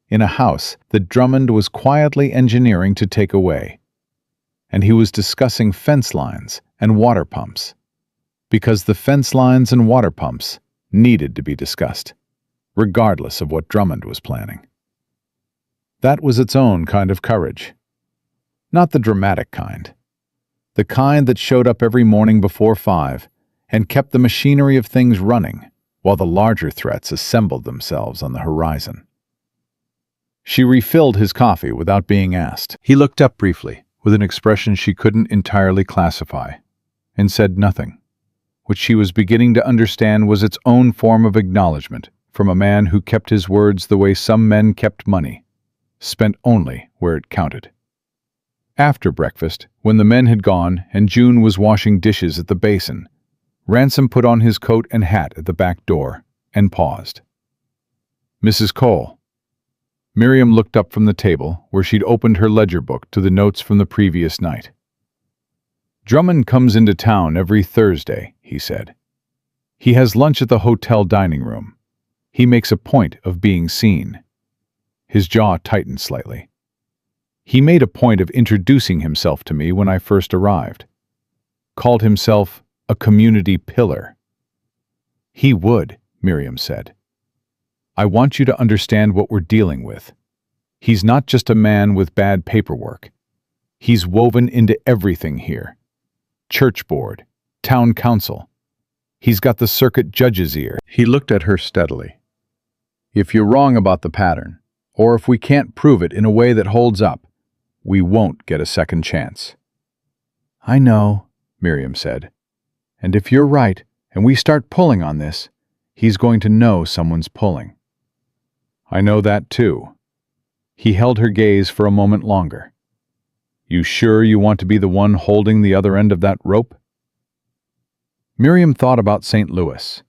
in a house that Drummond was quietly engineering to take away. And he was discussing fence lines and water pumps, because the fence lines and water pumps needed to be discussed, regardless of what Drummond was planning. That was its own kind of courage. Not the dramatic kind. The kind that showed up every morning before 5 and kept the machinery of things running while the larger threats assembled themselves on the horizon. She refilled his coffee without being asked. He looked up briefly, with an expression she couldn't entirely classify, and said nothing, which she was beginning to understand was its own form of acknowledgement from a man who kept his words the way some men kept money, spent only where it counted. After breakfast, when the men had gone and June was washing dishes at the basin, Ransom put on his coat and hat at the back door and paused. Mrs. Cole. Miriam looked up from the table where she'd opened her ledger book to the notes from the previous night. Drummond comes into town every Thursday, he said. He has lunch at the hotel dining room. He makes a point of being seen. His jaw tightened slightly. He made a point of introducing himself to me when I first arrived. Called himself a community pillar. He would, Miriam said. I want you to understand what we're dealing with. He's not just a man with bad paperwork. He's woven into everything here. Church board, town council. He's got the circuit judge's ear. He looked at her steadily. If you're wrong about the pattern, or if we can't prove it in a way that holds up, we won't get a second chance. I know, Miriam said. And if you're right, and we start pulling on this, he's going to know someone's pulling. I know that too. He held her gaze for a moment longer. You sure you want to be the one holding the other end of that rope? Miriam thought about St. Louis.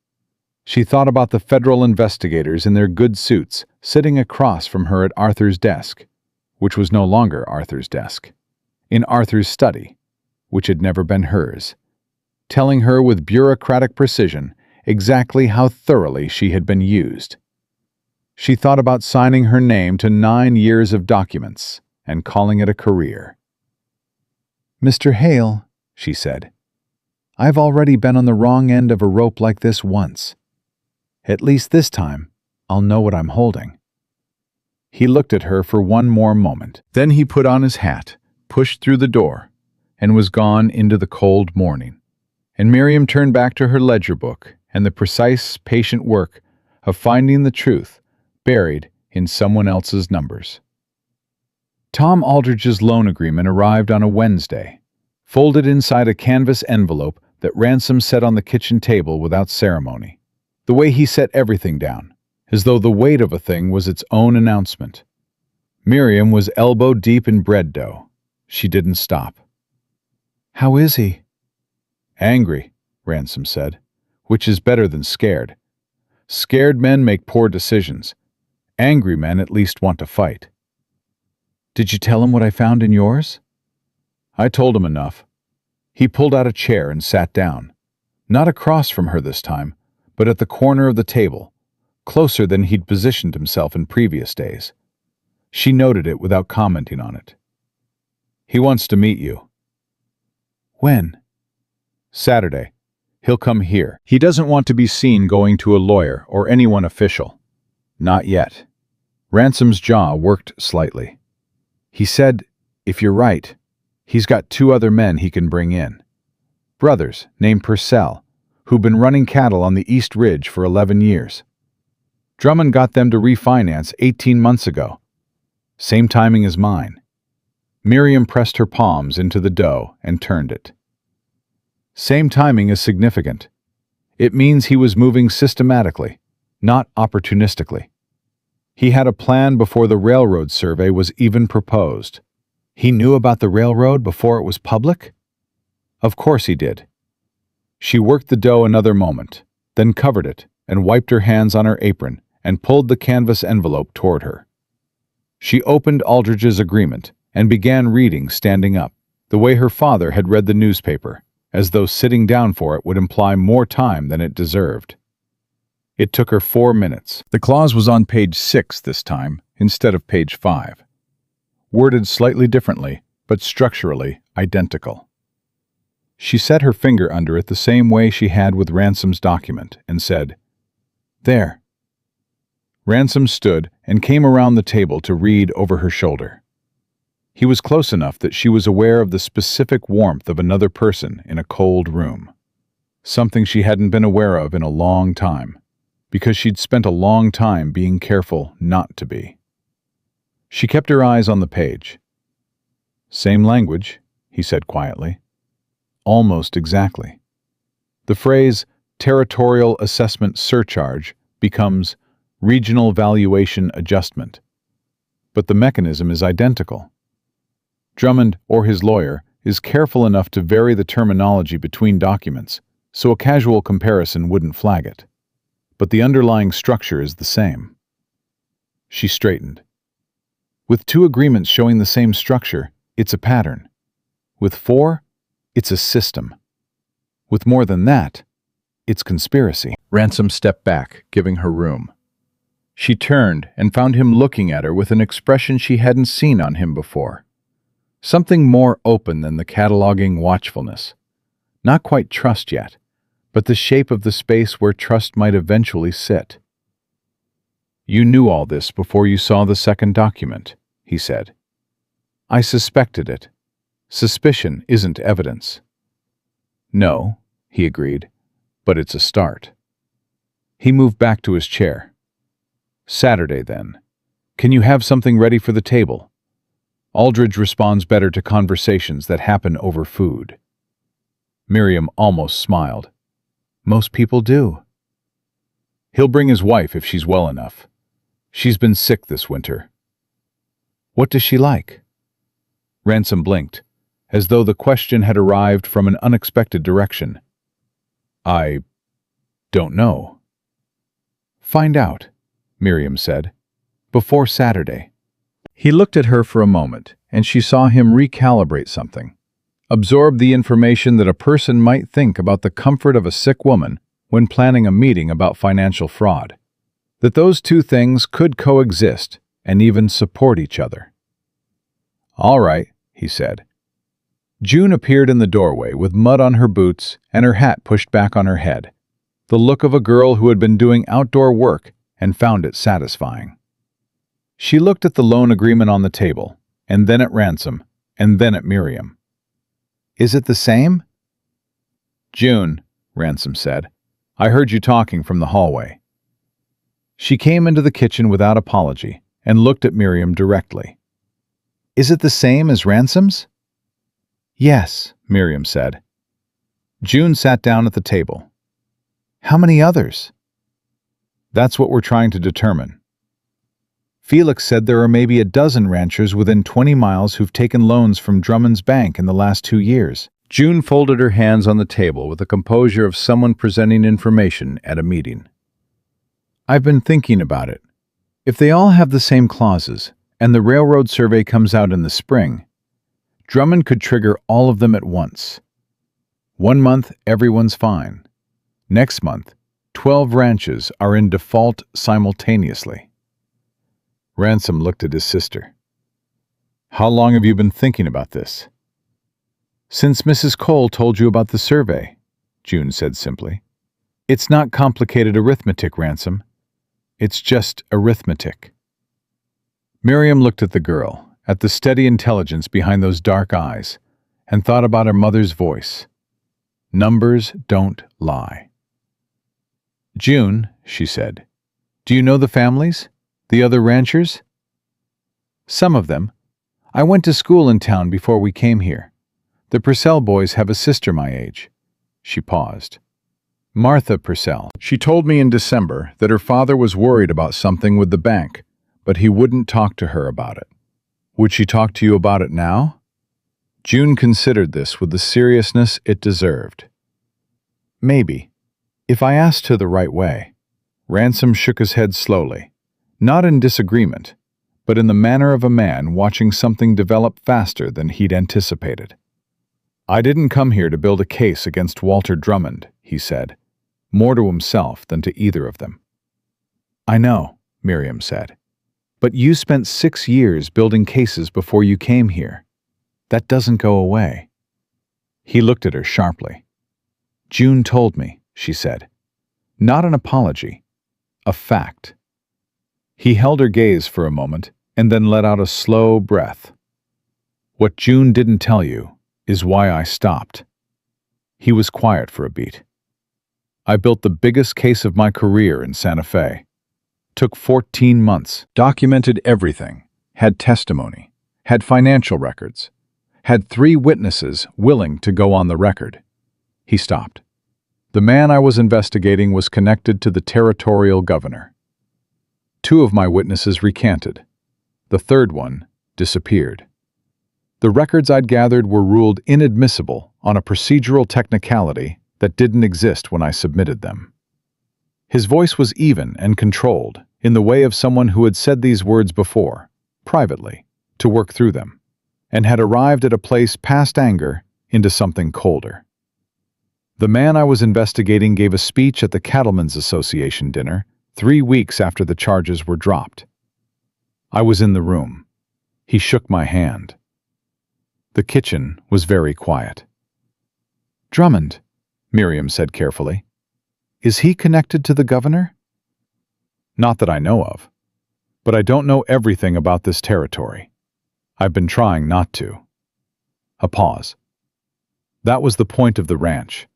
She thought about the federal investigators in their good suits sitting across from her at Arthur's desk, which was no longer Arthur's desk, in Arthur's study, which had never been hers, telling her with bureaucratic precision exactly how thoroughly she had been used. She thought about signing her name to 9 years of documents and calling it a career. "Mr. Hale," she said, "I've already been on the wrong end of a rope like this once. At least this time, I'll know what I'm holding." He looked at her for one more moment. Then he put on his hat, pushed through the door, and was gone into the cold morning. And Miriam turned back to her ledger book and the precise, patient work of finding the truth buried in someone else's numbers. Tom Aldridge's loan agreement arrived on a Wednesday, folded inside a canvas envelope that Ransom set on the kitchen table without ceremony. The way he set everything down, as though the weight of a thing was its own announcement. Miriam was elbow deep in bread dough. She didn't stop. "How is he?" "Angry," Ransom said, "which is better than scared. Scared men make poor decisions. Angry men at least want to fight." "Did you tell him what I found in yours?" "I told him enough." He pulled out a chair and sat down, not across from her this time, but at the corner of the table, closer than he'd positioned himself in previous days. She noted it without commenting on it. "He wants to meet you." "When?" "Saturday. He'll come here. He doesn't want to be seen going to a lawyer or anyone official. Not yet." Ransom's jaw worked slightly. "He said, if you're right, he's got 2 other men he can bring in. Brothers named Purcell, who've been running cattle on the East Ridge for 11 years. Drummond got them to refinance 18 months ago. Same timing as mine." Miriam pressed her palms into the dough and turned it. "Same timing is significant. It means he was moving systematically, not opportunistically. He had a plan before the railroad survey was even proposed." "He knew about the railroad before it was public?" "Of course he did." She worked the dough another moment, then covered it and wiped her hands on her apron and pulled the canvas envelope toward her. She opened Aldridge's agreement and began reading standing up, the way her father had read the newspaper, as though sitting down for it would imply more time than it deserved. It took her 4 minutes. The clause was on page 6 this time, instead of page 5. Worded slightly differently, but structurally identical. She set her finger under it the same way she had with Ransom's document and said, "There." Ransom stood and came around the table to read over her shoulder. He was close enough that she was aware of the specific warmth of another person in a cold room. Something she hadn't been aware of in a long time, because she'd spent a long time being careful not to be. She kept her eyes on the page. "Same language," he said quietly. "Almost exactly. The phrase territorial assessment surcharge becomes regional valuation adjustment. But the mechanism is identical. Drummond, or his lawyer, is careful enough to vary the terminology between documents, so a casual comparison wouldn't flag it. But the underlying structure is the same." She straightened. "With 2 agreements showing the same structure, it's a pattern. With 4, it's a system. With more than that, it's conspiracy." Ransom stepped back, giving her room. She turned and found him looking at her with an expression she hadn't seen on him before. Something more open than the cataloging watchfulness. Not quite trust yet, but the shape of the space where trust might eventually sit. "You knew all this before you saw the second document," he said. "I suspected it. Suspicion isn't evidence." "No," he agreed, "but it's a start." He moved back to his chair. "Saturday, then. Can you have something ready for the table? Aldridge responds better to conversations that happen over food." Miriam almost smiled. "Most people do." "He'll bring his wife if she's well enough. She's been sick this winter." "What does she like?" Ransom blinked, as though the question had arrived from an unexpected direction. "I don't know." Find out, Miriam said, before Saturday. He looked at her for a moment, and she saw him recalibrate something. Absorb the information that a person might think about the comfort of a sick woman when planning a meeting about financial fraud. That those two things could coexist and even support each other. All right, he said. June appeared in the doorway with mud on her boots and her hat pushed back on her head, the look of a girl who had been doing outdoor work and found it satisfying. She looked at the loan agreement on the table, and then at Ransom, and then at Miriam. Is it the same? June, Ransom said, I heard you talking from the hallway. She came into the kitchen without apology and looked at Miriam directly. Is it the same as Ransom's? Yes, Miriam said. June sat down at the table. How many others? That's what we're trying to determine. Felix said there are maybe a dozen ranchers within 20 miles who've taken loans from Drummond's bank in the last 2 years. June folded her hands on the table with the composure of someone presenting information at a meeting. I've been thinking about it. If they all have the same clauses, and the railroad survey comes out in the spring, Drummond could trigger all of them at once. 1 month, everyone's fine. Next month, 12 ranches are in default simultaneously. Ransom looked at his sister. How long have you been thinking about this? Since Mrs. Cole told you about the survey, June said simply. It's not complicated arithmetic, Ransom. It's just arithmetic. Miriam looked at the girl, at the steady intelligence behind those dark eyes, and thought about her mother's voice. Numbers don't lie. June, she said, do you know the families? The other ranchers? Some of them. I went to school in town before we came here. The Purcell boys have a sister my age. She paused. Martha Purcell. She told me in December that her father was worried about something with the bank, but he wouldn't talk to her about it. Would she talk to you about it now? June considered this with the seriousness it deserved. Maybe, if I asked her the right way. Ransom shook his head slowly, not in disagreement, but in the manner of a man watching something develop faster than he'd anticipated. I didn't come here to build a case against Walter Drummond, he said, more to himself than to either of them. I know, Miriam said, but you spent 6 years building cases before you came here. That doesn't go away. He looked at her sharply. June told me, she said. Not an apology, a fact. He held her gaze for a moment and then let out a slow breath. What June didn't tell you is why I stopped. He was quiet for a beat. I built the biggest case of my career in Santa Fe. Took 14 months, documented everything, had testimony, had financial records, had 3 witnesses willing to go on the record. He stopped. The man I was investigating was connected to the territorial governor. 2 of my witnesses recanted. The 3rd one disappeared. The records I'd gathered were ruled inadmissible on a procedural technicality that didn't exist when I submitted them. His voice was even and controlled, in the way of someone who had said these words before, privately, to work through them, and had arrived at a place past anger into something colder. The man I was investigating gave a speech at the Cattlemen's Association dinner 3 weeks after the charges were dropped. I was in the room. He shook my hand. The kitchen was very quiet. Drummond, Miriam said carefully. Is he connected to the governor? Not that I know of, but I don't know everything about this territory. I've been trying not to. A pause. That was the point of the ranch.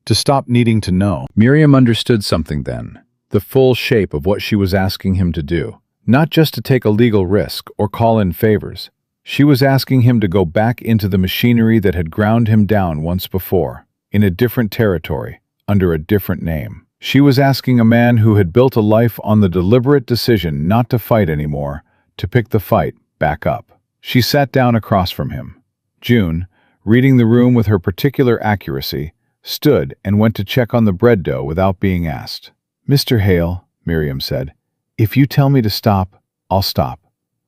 To stop needing to know. Miriam understood something then, the full shape of what she was asking him to do, not just to take a legal risk or call in favors. She was asking him to go back into the machinery that had ground him down once before, in a different territory, under a different name. She was asking a man who had built a life on the deliberate decision not to fight anymore, to pick the fight back up. She sat down across from him. June, reading the room with her particular accuracy, stood and went to check on the bread dough without being asked. Mr. Hale, Miriam said. "If you tell me to stop, I'll stop.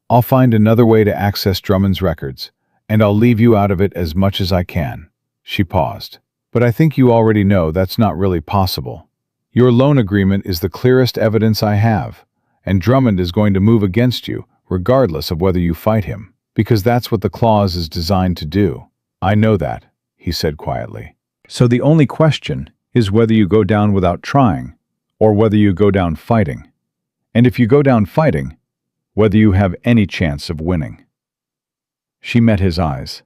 I'll find another way to access Drummond's records, and I'll leave you out of it as much as I can." She paused. "But I think you already know that's not really possible. Your loan agreement is the clearest evidence I have, and Drummond is going to move against you, regardless of whether you fight him, because that's what the clause is designed to do." "I know that," he said quietly. "So the only question is whether you go down without trying, or whether you go down fighting. And if you go down fighting, whether you have any chance of winning." She met his eyes.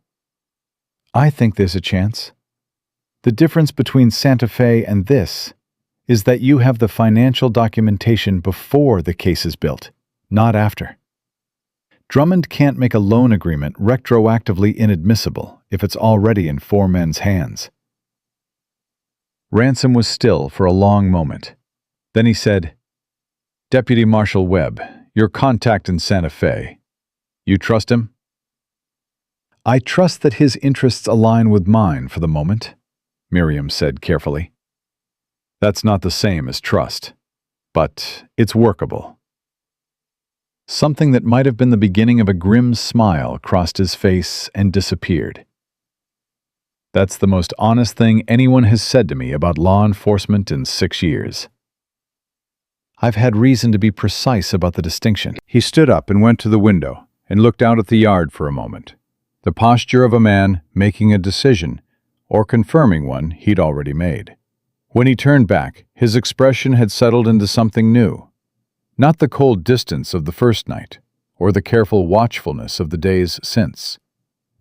"I think there's a chance. The difference between Santa Fe and this is that you have the financial documentation before the case is built, not after. Drummond can't make a loan agreement retroactively inadmissible if it's already in four men's hands." Ransom was still for a long moment. Then he said, "Deputy Marshal Webb, your contact in Santa Fe. You trust him?" "I trust that his interests align with mine for the moment," Miriam said carefully. "That's not the same as trust, but it's workable." Something that might have been the beginning of a grim smile crossed his face and disappeared. "That's the most honest thing anyone has said to me about law enforcement in 6 years. I've had reason to be precise about the distinction." He stood up and went to the window and looked out at the yard for a moment, the posture of a man making a decision or confirming one he'd already made. When he turned back, his expression had settled into something new. Not the cold distance of the first night, or the careful watchfulness of the days since,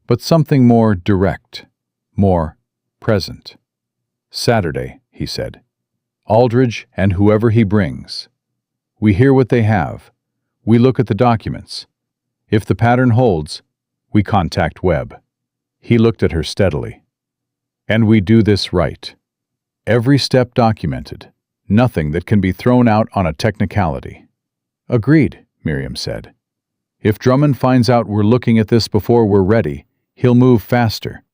but something more direct, more present. "Saturday," he said. "Aldridge and whoever he brings. We hear what they have. We look at the documents. If the pattern holds, we contact Webb." He looked at her steadily. "And we do this right. Every step documented. Nothing that can be thrown out on a technicality." "Agreed," Miriam said. "If Drummond finds out we're looking at this before we're ready, he'll move faster.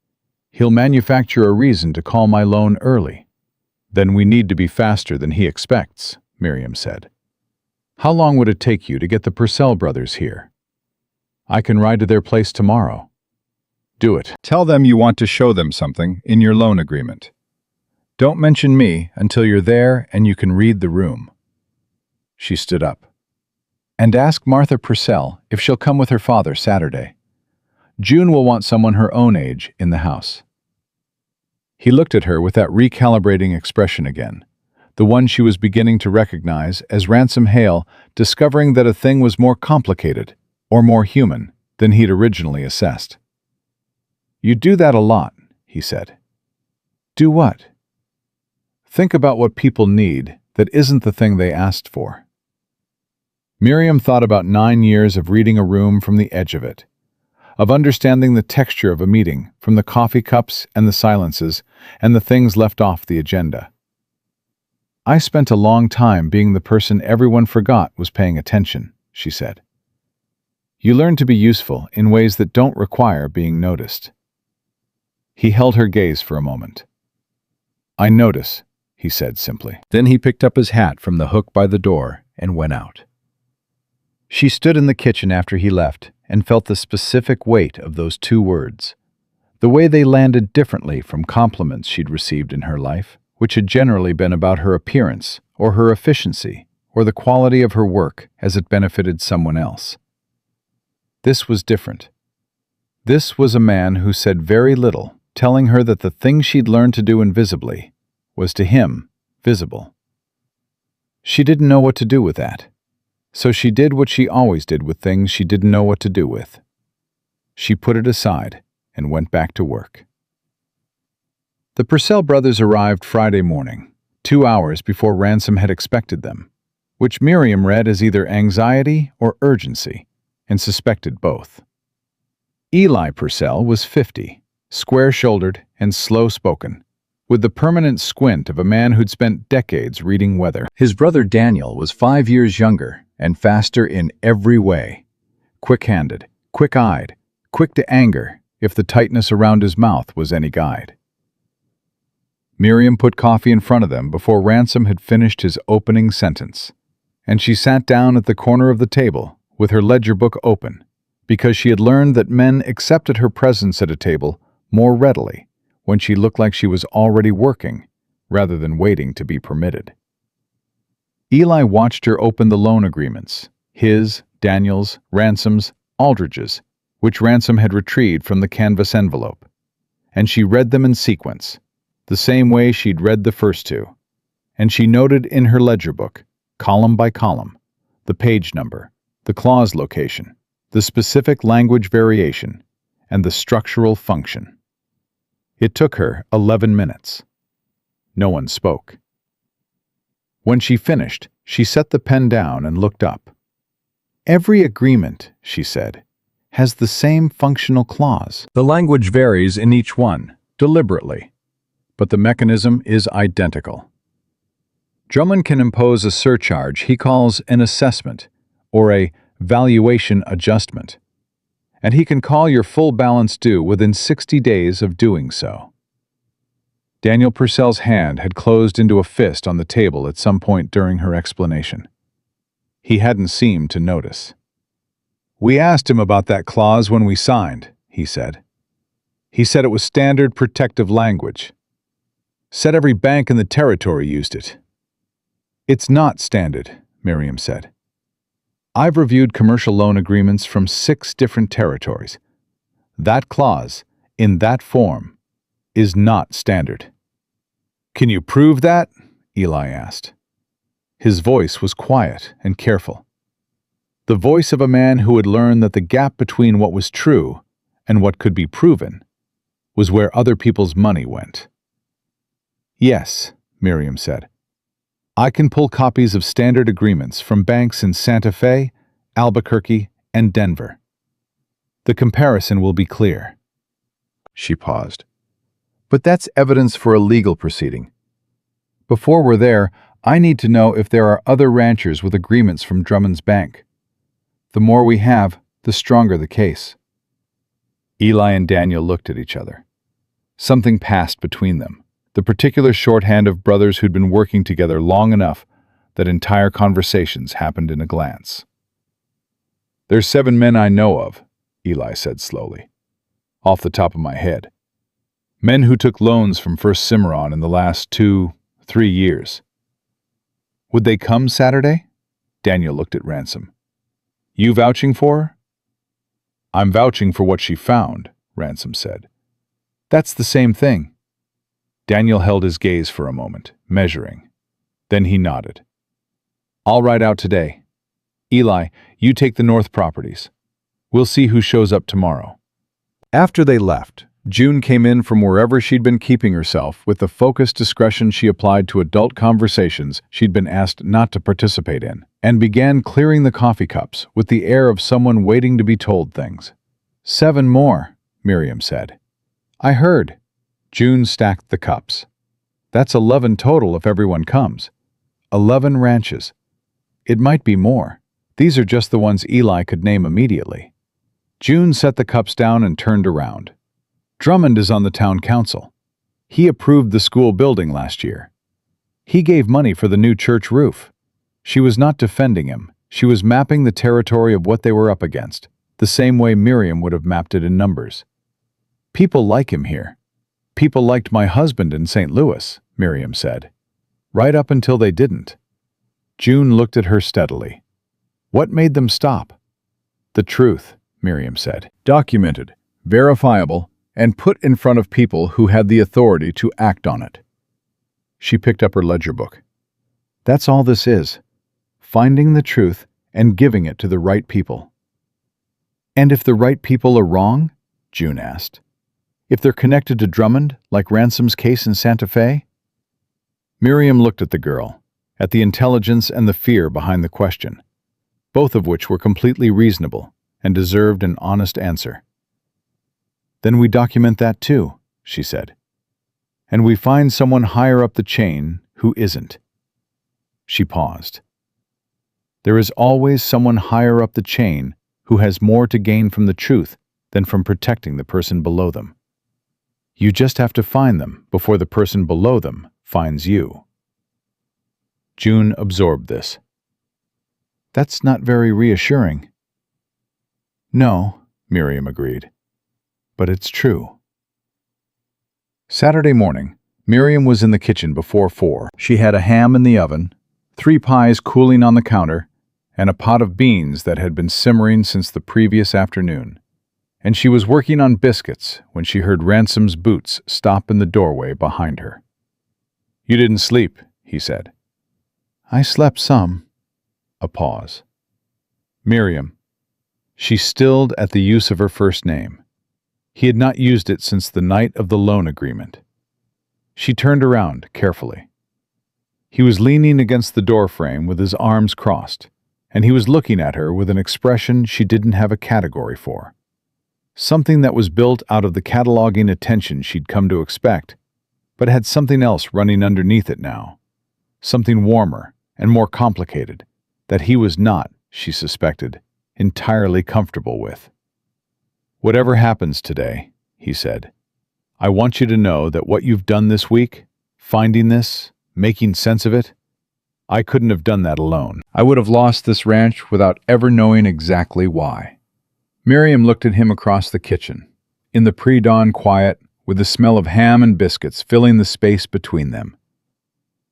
He'll manufacture a reason to call my loan early." "Then we need to be faster than he expects," Miriam said. "How long would it take you to get the Purcell brothers here?" "I can ride to their place tomorrow." "Do it. Tell them you want to show them something in your loan agreement. Don't mention me until you're there and you can read the room." She stood up. "And ask Martha Purcell if she'll come with her father Saturday. June will want someone her own age in the house." He looked at her with that recalibrating expression again, the one she was beginning to recognize as Ransom Hale discovering that a thing was more complicated or more human than he'd originally assessed. "You do that a lot," he said. "Do what?" "Think about what people need that isn't the thing they asked for." Miriam thought about 9 years of reading a room from the edge of it, of understanding the texture of a meeting from the coffee cups and the silences and the things left off the agenda. "I spent a long time being the person everyone forgot was paying attention," she said. "You learn to be useful in ways that don't require being noticed." He held her gaze for a moment. "I notice," he said simply. Then he picked up his hat from the hook by the door and went out. She stood in the kitchen after he left and felt the specific weight of those 2 words, the way they landed differently from compliments she'd received in her life, which had generally been about her appearance or her efficiency or the quality of her work as it benefited someone else. This was different. This was a man who said very little, telling her that the thing she'd learned to do invisibly was to him visible. She didn't know what to do with that. So she did what she always did with things she didn't know what to do with. She put it aside and went back to work. The Purcell brothers arrived Friday morning, 2 hours before Ransom had expected them, which Miriam read as either anxiety or urgency, and suspected both. Eli Purcell was 50, square-shouldered and slow-spoken, with the permanent squint of a man who'd spent decades reading weather. His brother Daniel was 5 years younger and faster in every way. Quick-handed, quick-eyed, quick to anger if the tightness around his mouth was any guide. Miriam put coffee in front of them before Ransom had finished his opening sentence. and she sat down at the corner of the table with her ledger book open, because she had learned that men accepted her presence at a table more readily when she looked like she was already working rather than waiting to be permitted. Eli watched her open the loan agreements, his, Daniel's, Ransom's, Aldridge's, which Ransom had retrieved from the canvas envelope, and she read them in sequence, the same way she'd read the first two, and she noted in her ledger book, column by column, the page number, the clause location, the specific language variation, and the structural function. It took her 11 minutes. No one spoke. When she finished, she set the pen down and looked up. "Every agreement," she said, "has the same functional clause. The language varies in each one, deliberately, but the mechanism is identical. Drummond can impose a surcharge he calls an assessment, or a valuation adjustment, and he can call your full balance due within 60 days of doing so." Daniel Purcell's hand had closed into a fist on the table at some point during her explanation. He hadn't seemed to notice. "We asked him about that clause when we signed," he said. "He said it was standard protective language. Said every bank in the territory used it." "It's not standard," Miriam said. "I've reviewed commercial loan agreements from 6 different territories. That clause, in that form, is not standard." "Can you prove that?" Eli asked. His voice was quiet and careful. The voice of a man who had learned that the gap between what was true and what could be proven was where other people's money went. "Yes," Miriam said. "I can pull copies of standard agreements from banks in Santa Fe, Albuquerque, and Denver. The comparison will be clear." She paused. "But that's evidence for a legal proceeding. Before we're there, I need to know if there are other ranchers with agreements from Drummond's bank. The more we have, the stronger the case." Eli and Daniel looked at each other. Something passed between them, the particular shorthand of brothers who'd been working together long enough that entire conversations happened in a glance. "There's 7 men I know of," Eli said slowly, "off the top of my head. Men who took loans from First Cimarron in the last 2-3 years. Would they come Saturday?" Daniel looked at Ransom. "You vouching for her?" "I'm vouching for what she found," Ransom said. "That's the same thing." Daniel held his gaze for a moment, measuring. Then he nodded. "I'll ride out today. Eli, you take the north properties. We'll see who shows up tomorrow." After they left, June came in from wherever she'd been keeping herself with the focused discretion she applied to adult conversations she'd been asked not to participate in, and began clearing the coffee cups with the air of someone waiting to be told things. "7 more," Miriam said. "I heard." June stacked the cups. "That's 11 total if everyone comes. 11 ranches. It might be more. These are just the ones Eli could name immediately." June set the cups down and turned around. "Drummond is on the town council. He approved the school building last year. He gave money for the new church roof." She was not defending him. She was mapping the territory of what they were up against, the same way Miriam would have mapped it in numbers. "People like him here. People liked my husband in St. Louis," Miriam said. "Right up until they didn't." June looked at her steadily. "What made them stop?" "The truth," Miriam said. "Documented, verifiable, and put in front of people who had the authority to act on it." She picked up her ledger book. "That's all this is. Finding the truth and giving it to the right people." "And if the right people are wrong?" June asked. "If they're connected to Drummond, like Ransom's case in Santa Fe?" Miriam looked at the girl, at the intelligence and the fear behind the question, both of which were completely reasonable and deserved an honest answer. "Then we document that too," she said. "And we find someone higher up the chain who isn't." She paused. "There is always someone higher up the chain who has more to gain from the truth than from protecting the person below them. You just have to find them before the person below them finds you." June absorbed this. That's not very reassuring. No, Miriam agreed. But it's true. Saturday morning, Miriam was in the kitchen before 4. She had a ham in the oven, 3 pies cooling on the counter, and a pot of beans that had been simmering since the previous afternoon. And she was working on biscuits when she heard Ransom's boots stop in the doorway behind her. "You didn't sleep," he said. "I slept some." A pause. Miriam. She stilled at the use of her first name. He had not used it since the night of the loan agreement. She turned around carefully. He was leaning against the doorframe with his arms crossed, and he was looking at her with an expression she didn't have a category for. Something that was built out of the cataloging attention she'd come to expect, but had something else running underneath it now. Something warmer and more complicated that he was not, she suspected, entirely comfortable with. "Whatever happens today," he said, "I want you to know that what you've done this week, finding this, making sense of it, I couldn't have done that alone. I would have lost this ranch without ever knowing exactly why." Miriam looked at him across the kitchen, in the pre-dawn quiet, with the smell of ham and biscuits filling the space between them.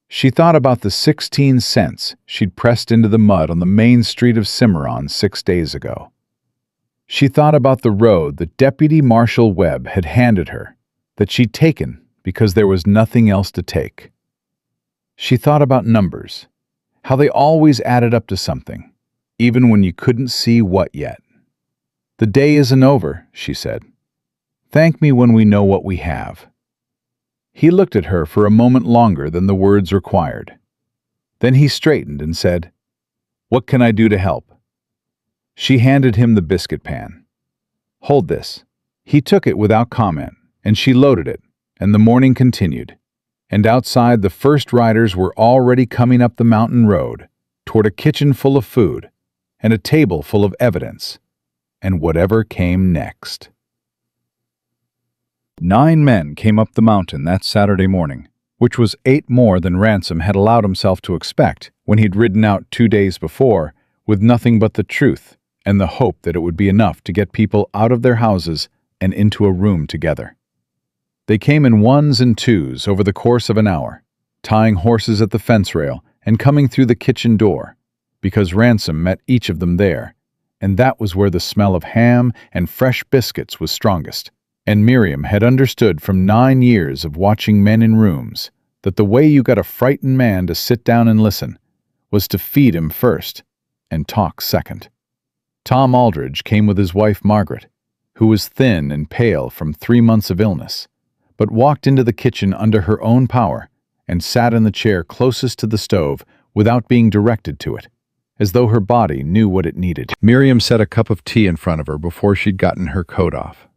She thought about the 16 cents she'd pressed into the mud on the main street of Cimarron 6 days ago. She thought about the road that Deputy Marshal Webb had handed her, that she'd taken because there was nothing else to take. She thought about numbers, how they always added up to something, even when you couldn't see what yet. "The day isn't over," she said. "Thank me when we know what we have." He looked at her for a moment longer than the words required. Then he straightened and said, "What can I do to help?" She handed him the biscuit pan. "Hold this." He took it without comment, and she loaded it, and the morning continued. And outside, the first riders were already coming up the mountain road, toward a kitchen full of food, and a table full of evidence, and whatever came next. 9 men came up the mountain that Saturday morning, which was 8 more than Ransom had allowed himself to expect when he'd ridden out 2 days before, with nothing but the truth and the hope that it would be enough to get people out of their houses and into a room together. They came in 1s and 2s over the course of an hour, tying horses at the fence rail and coming through the kitchen door, because Ransom met each of them there, and that was where the smell of ham and fresh biscuits was strongest. And Miriam had understood from 9 years of watching men in rooms that the way you got a frightened man to sit down and listen was to feed him first and talk second. Tom Aldridge came with his wife Margaret, who was thin and pale from 3 months of illness, but walked into the kitchen under her own power and sat in the chair closest to the stove without being directed to it, as though her body knew what it needed. Miriam set a cup of tea in front of her before she'd gotten her coat off.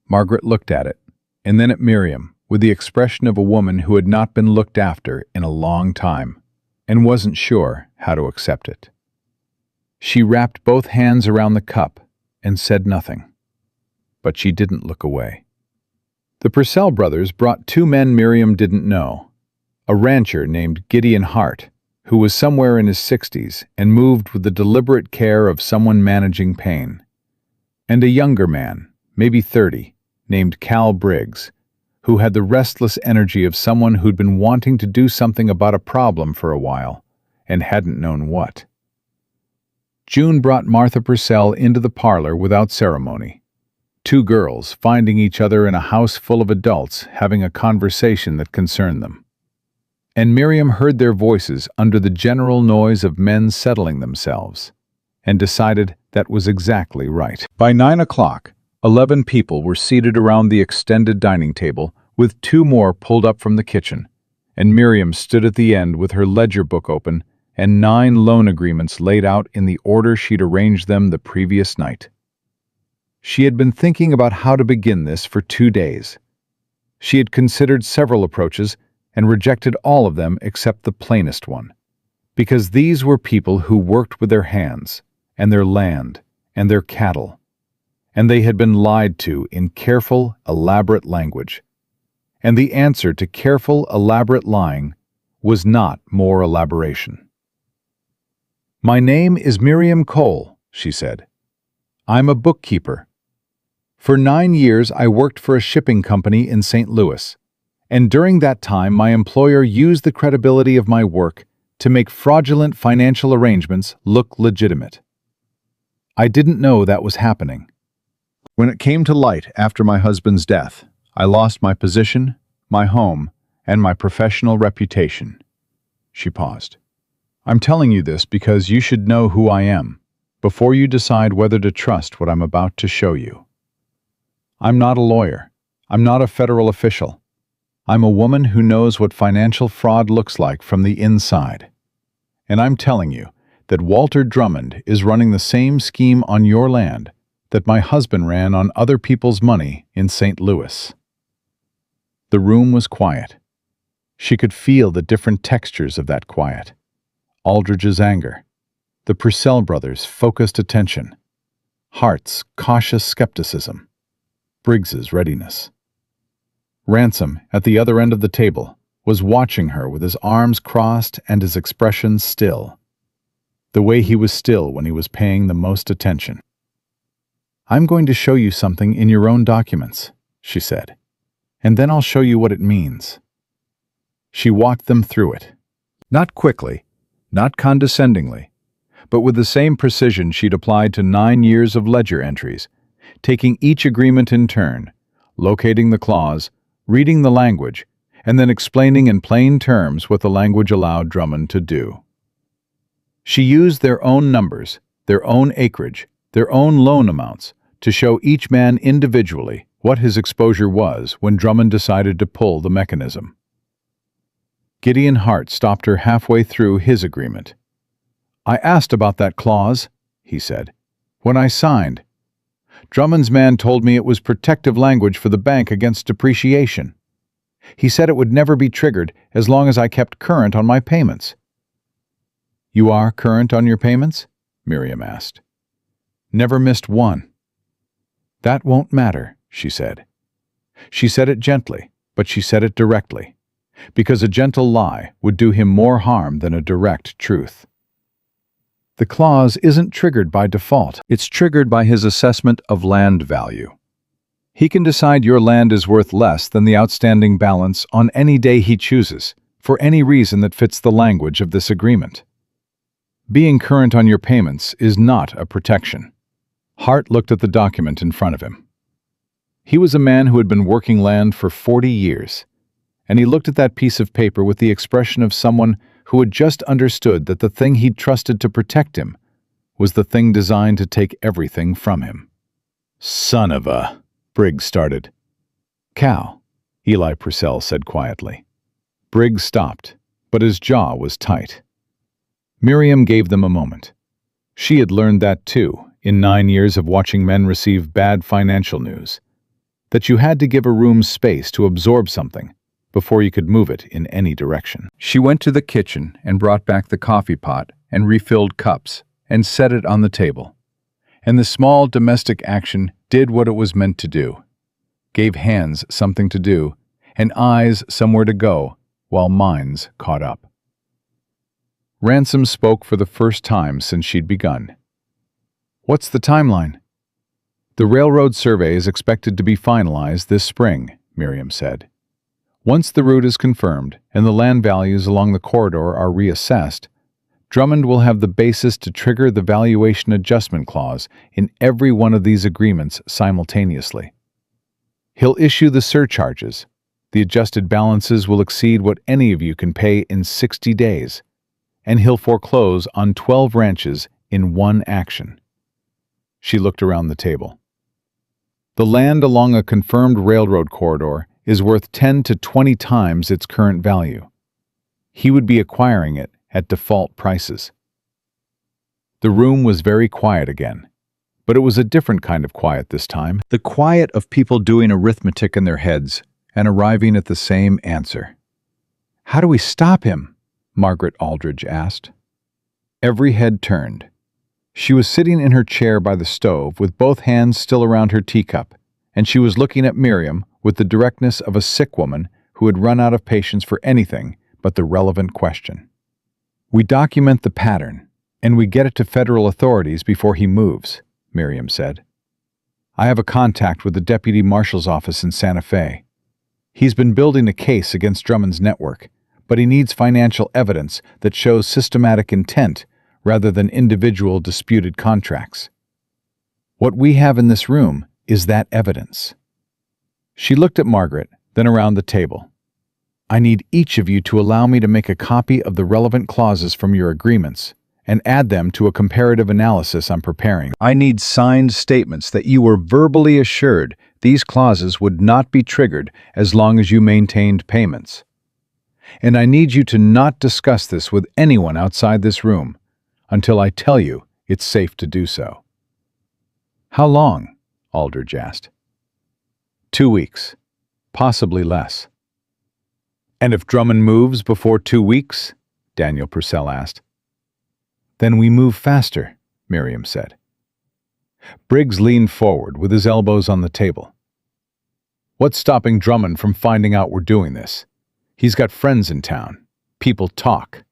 Margaret looked at it, and then at Miriam, with the expression of a woman who had not been looked after in a long time, and wasn't sure how to accept it. She wrapped both hands around the cup and said nothing, but she didn't look away. The Purcell brothers brought 2 men Miriam didn't know, a rancher named Gideon Hart, who was somewhere in his 60s and moved with the deliberate care of someone managing pain, and a younger man, maybe 30, named Cal Briggs, who had the restless energy of someone who'd been wanting to do something about a problem for a while and hadn't known what. June brought Martha Purcell into the parlor without ceremony, 2 girls finding each other in a house full of adults having a conversation that concerned them. And Miriam heard their voices under the general noise of men settling themselves, and decided that was exactly right. By 9 o'clock, 11 people were seated around the extended dining table, with 2 more pulled up from the kitchen, and Miriam stood at the end with her ledger book open and 9 loan agreements laid out in the order she'd arranged them the previous night. She had been thinking about how to begin this for 2 days. She had considered several approaches and rejected all of them except the plainest one, because these were people who worked with their hands and their land and their cattle, and they had been lied to in careful, elaborate language. And the answer to careful, elaborate lying was not more elaboration. "My name is Miriam Cole," she said. "I'm a bookkeeper. For 9 years, I worked for a shipping company in St. Louis, and during that time, my employer used the credibility of my work to make fraudulent financial arrangements look legitimate. I didn't know that was happening. When it came to light after my husband's death, I lost my position, my home, and my professional reputation." She paused. "I'm telling you this because you should know who I am before you decide whether to trust what I'm about to show you. I'm not a lawyer. I'm not a federal official. I'm a woman who knows what financial fraud looks like from the inside. And I'm telling you that Walter Drummond is running the same scheme on your land that my husband ran on other people's money in St. Louis." The room was quiet. She could feel the different textures of that quiet. Aldridge's anger, the Purcell brothers' focused attention, Hart's cautious skepticism, Briggs's readiness. Ransom, at the other end of the table, was watching her with his arms crossed and his expression still, the way he was still when he was paying the most attention. "I'm going to show you something in your own documents," she said, "and then I'll show you what it means." She walked them through it. Not quickly, not condescendingly, but with the same precision she'd applied to 9 years of ledger entries, taking each agreement in turn, locating the clause, reading the language, and then explaining in plain terms what the language allowed Drummond to do. She used their own numbers, their own acreage, their own loan amounts, to show each man individually what his exposure was when Drummond decided to pull the mechanism. Gideon Hart stopped her halfway through his agreement. "I asked about that clause," he said, "when I signed. Drummond's man told me it was protective language for the bank against depreciation. He said it would never be triggered as long as I kept current on my payments." "You are current on your payments?" Miriam asked. "Never missed one." "That won't matter," she said. She said it gently, but she said it directly, because a gentle lie would do him more harm than a direct truth. The clause isn't triggered by default. It's triggered by his assessment of land value. He can decide your land is worth less than the outstanding balance on any day he chooses, for any reason that fits the language of this agreement. Being current on your payments is not a protection. Hart looked at the document in front of him. He was a man who had been working land for 40 years, and he looked at that piece of paper with the expression of someone who had just understood that the thing he'd trusted to protect him was the thing designed to take everything from him. "Son of a..." Briggs started. "Cal," Eli Purcell said quietly. Briggs stopped, but his jaw was tight. Miriam gave them a moment. She had learned that too, in 9 years of watching men receive bad financial news, that you had to give a room space to absorb something before you could move it in any direction. She went to the kitchen and brought back the coffee pot and refilled cups and set it on the table. And the small domestic action did what it was meant to do, gave hands something to do and eyes somewhere to go while minds caught up. Ransom spoke for the first time since she'd begun. "What's the timeline?" "The railroad survey is expected to be finalized this spring," Miriam said. "Once the route is confirmed and the land values along the corridor are reassessed, Drummond will have the basis to trigger the valuation adjustment clause in every one of these agreements simultaneously. He'll issue the surcharges. The adjusted balances will exceed what any of you can pay in 60 days, and he'll foreclose on 12 ranches in one action." She looked around the table. "The land along a confirmed railroad corridor is worth 10 to 20 times its current value. He would be acquiring it at default prices." The room was very quiet again, but it was a different kind of quiet this time, the quiet of people doing arithmetic in their heads and arriving at the same answer. "How do we stop him?" Margaret Aldridge asked. Every head turned. She was sitting in her chair by the stove with both hands still around her teacup, and she was looking at Miriam with the directness of a sick woman who had run out of patience for anything but the relevant question. "We document the pattern, And we get it to federal authorities before he moves, Miriam said. I have a contact with the deputy marshal's office in Santa Fe. He's been building a case against Drummond's network, but he needs financial evidence that shows systematic intent rather than individual disputed contracts. What we have in this room is that evidence. She looked at Margaret, then around the table. I need each of you to allow me to make a copy of the relevant clauses from your agreements and add them to a comparative analysis I'm preparing. I need signed statements that you were verbally assured these clauses would not be triggered as long as you maintained payments. And I need you to not discuss this with anyone outside this room until I tell you it's safe to do so. How long? Aldridge asked. 2 weeks, possibly less. And if Drummond moves before 2 weeks? Daniel Purcell asked. Then we move faster, Miriam said. Briggs leaned forward with his elbows on the table. What's stopping Drummond from finding out we're doing this? He's got friends in town. People talk.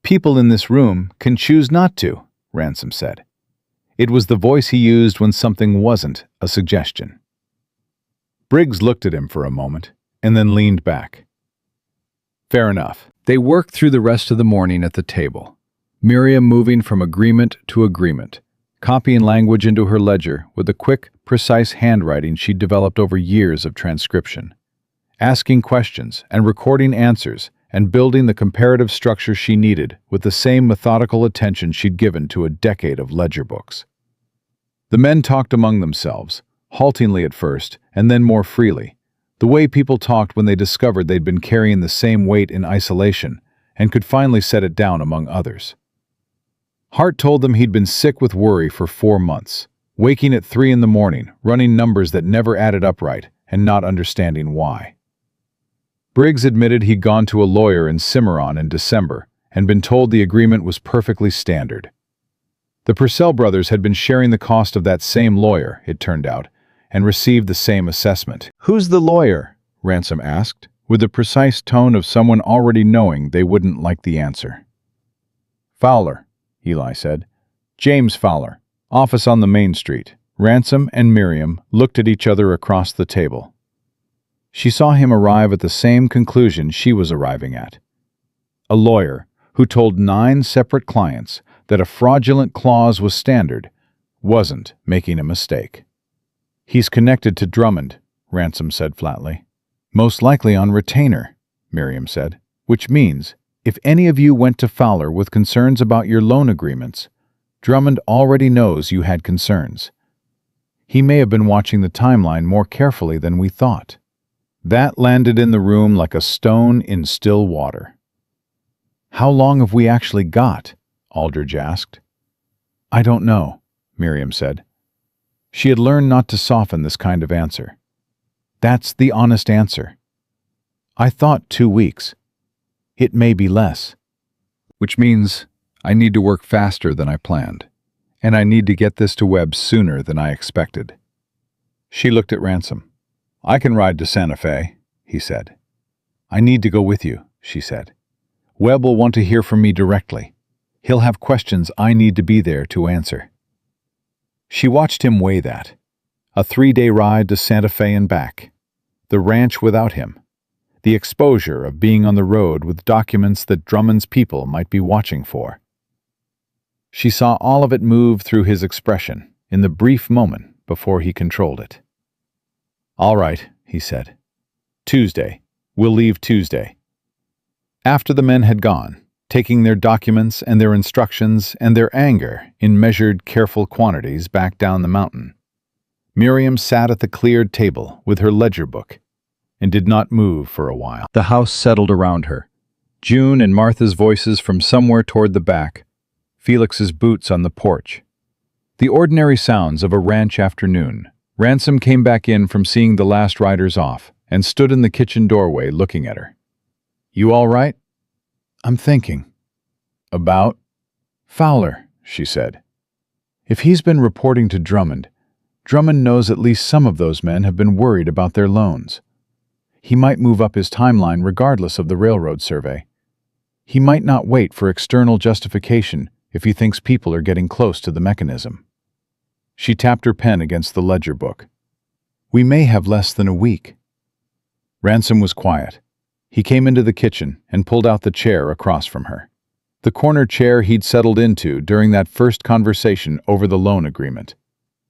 People in this room can choose not to, Ransom said. It was the voice he used when something wasn't a suggestion. Briggs looked at him for a moment and then leaned back. Fair enough. They worked through the rest of the morning at the table, Miriam moving from agreement to agreement, copying language into her ledger with the quick, precise handwriting she'd developed over years of transcription, asking questions and recording answers and building the comparative structure she needed with the same methodical attention she'd given to a decade of ledger books. The men talked among themselves, haltingly at first and then more freely, the way people talked when they discovered they'd been carrying the same weight in isolation and could finally set it down among others. Hart told them he'd been sick with worry for 4 months, waking at 3 a.m, running numbers that never added up right and not understanding why. Briggs admitted he'd gone to a lawyer in Cimarron in December and been told the agreement was perfectly standard. The Purcell brothers had been sharing the cost of that same lawyer, it turned out, and received the same assessment. Who's the lawyer? Ransom asked, with the precise tone of someone already knowing they wouldn't like the answer. Fowler, Eli said. James Fowler, office on the main street. Ransom and Miriam looked at each other across the table. She saw him arrive at the same conclusion she was arriving at. A lawyer who told 9 separate clients that a fraudulent clause was standard wasn't making a mistake. He's connected to Drummond, Ransom said flatly. Most likely on retainer, Miriam said, which means if any of you went to Fowler with concerns about your loan agreements, Drummond already knows you had concerns. He may have been watching the timeline more carefully than we thought. That landed in the room like a stone in still water. How long have we actually got? Aldridge asked. I don't know, Miriam said. She had learned not to soften this kind of answer. That's the honest answer. I thought 2 weeks. It may be less. Which means I need to work faster than I planned, and I need to get this to Webb sooner than I expected. She looked at Ransom. I can ride to Santa Fe, he said. I need to go with you, she said. Webb will want to hear from me directly. He'll have questions I need to be there to answer. She watched him weigh that. A 3-day ride to Santa Fe and back. The ranch without him. The exposure of being on the road with documents that Drummond's people might be watching for. She saw all of it move through his expression in the brief moment before he controlled it. All right, he said. Tuesday. We'll leave Tuesday. After the men had gone, taking their documents and their instructions and their anger in measured, careful quantities back down the mountain, Miriam sat at the cleared table with her ledger book and did not move for a while. The house settled around her. June and Martha's voices from somewhere toward the back, Felix's boots on the porch. The ordinary sounds of a ranch afternoon. Ransom came back in from seeing the last riders off and stood in the kitchen doorway looking at her. You all right? I'm thinking. About? Fowler, she said. If he's been reporting to Drummond, Drummond knows at least some of those men have been worried about their loans. He might move up his timeline regardless of the railroad survey. He might not wait for external justification if he thinks people are getting close to the mechanism. She tapped her pen against the ledger book. We may have less than a week. Ransom was quiet. He came into the kitchen and pulled out the chair across from her. The corner chair he'd settled into during that first conversation over the loan agreement.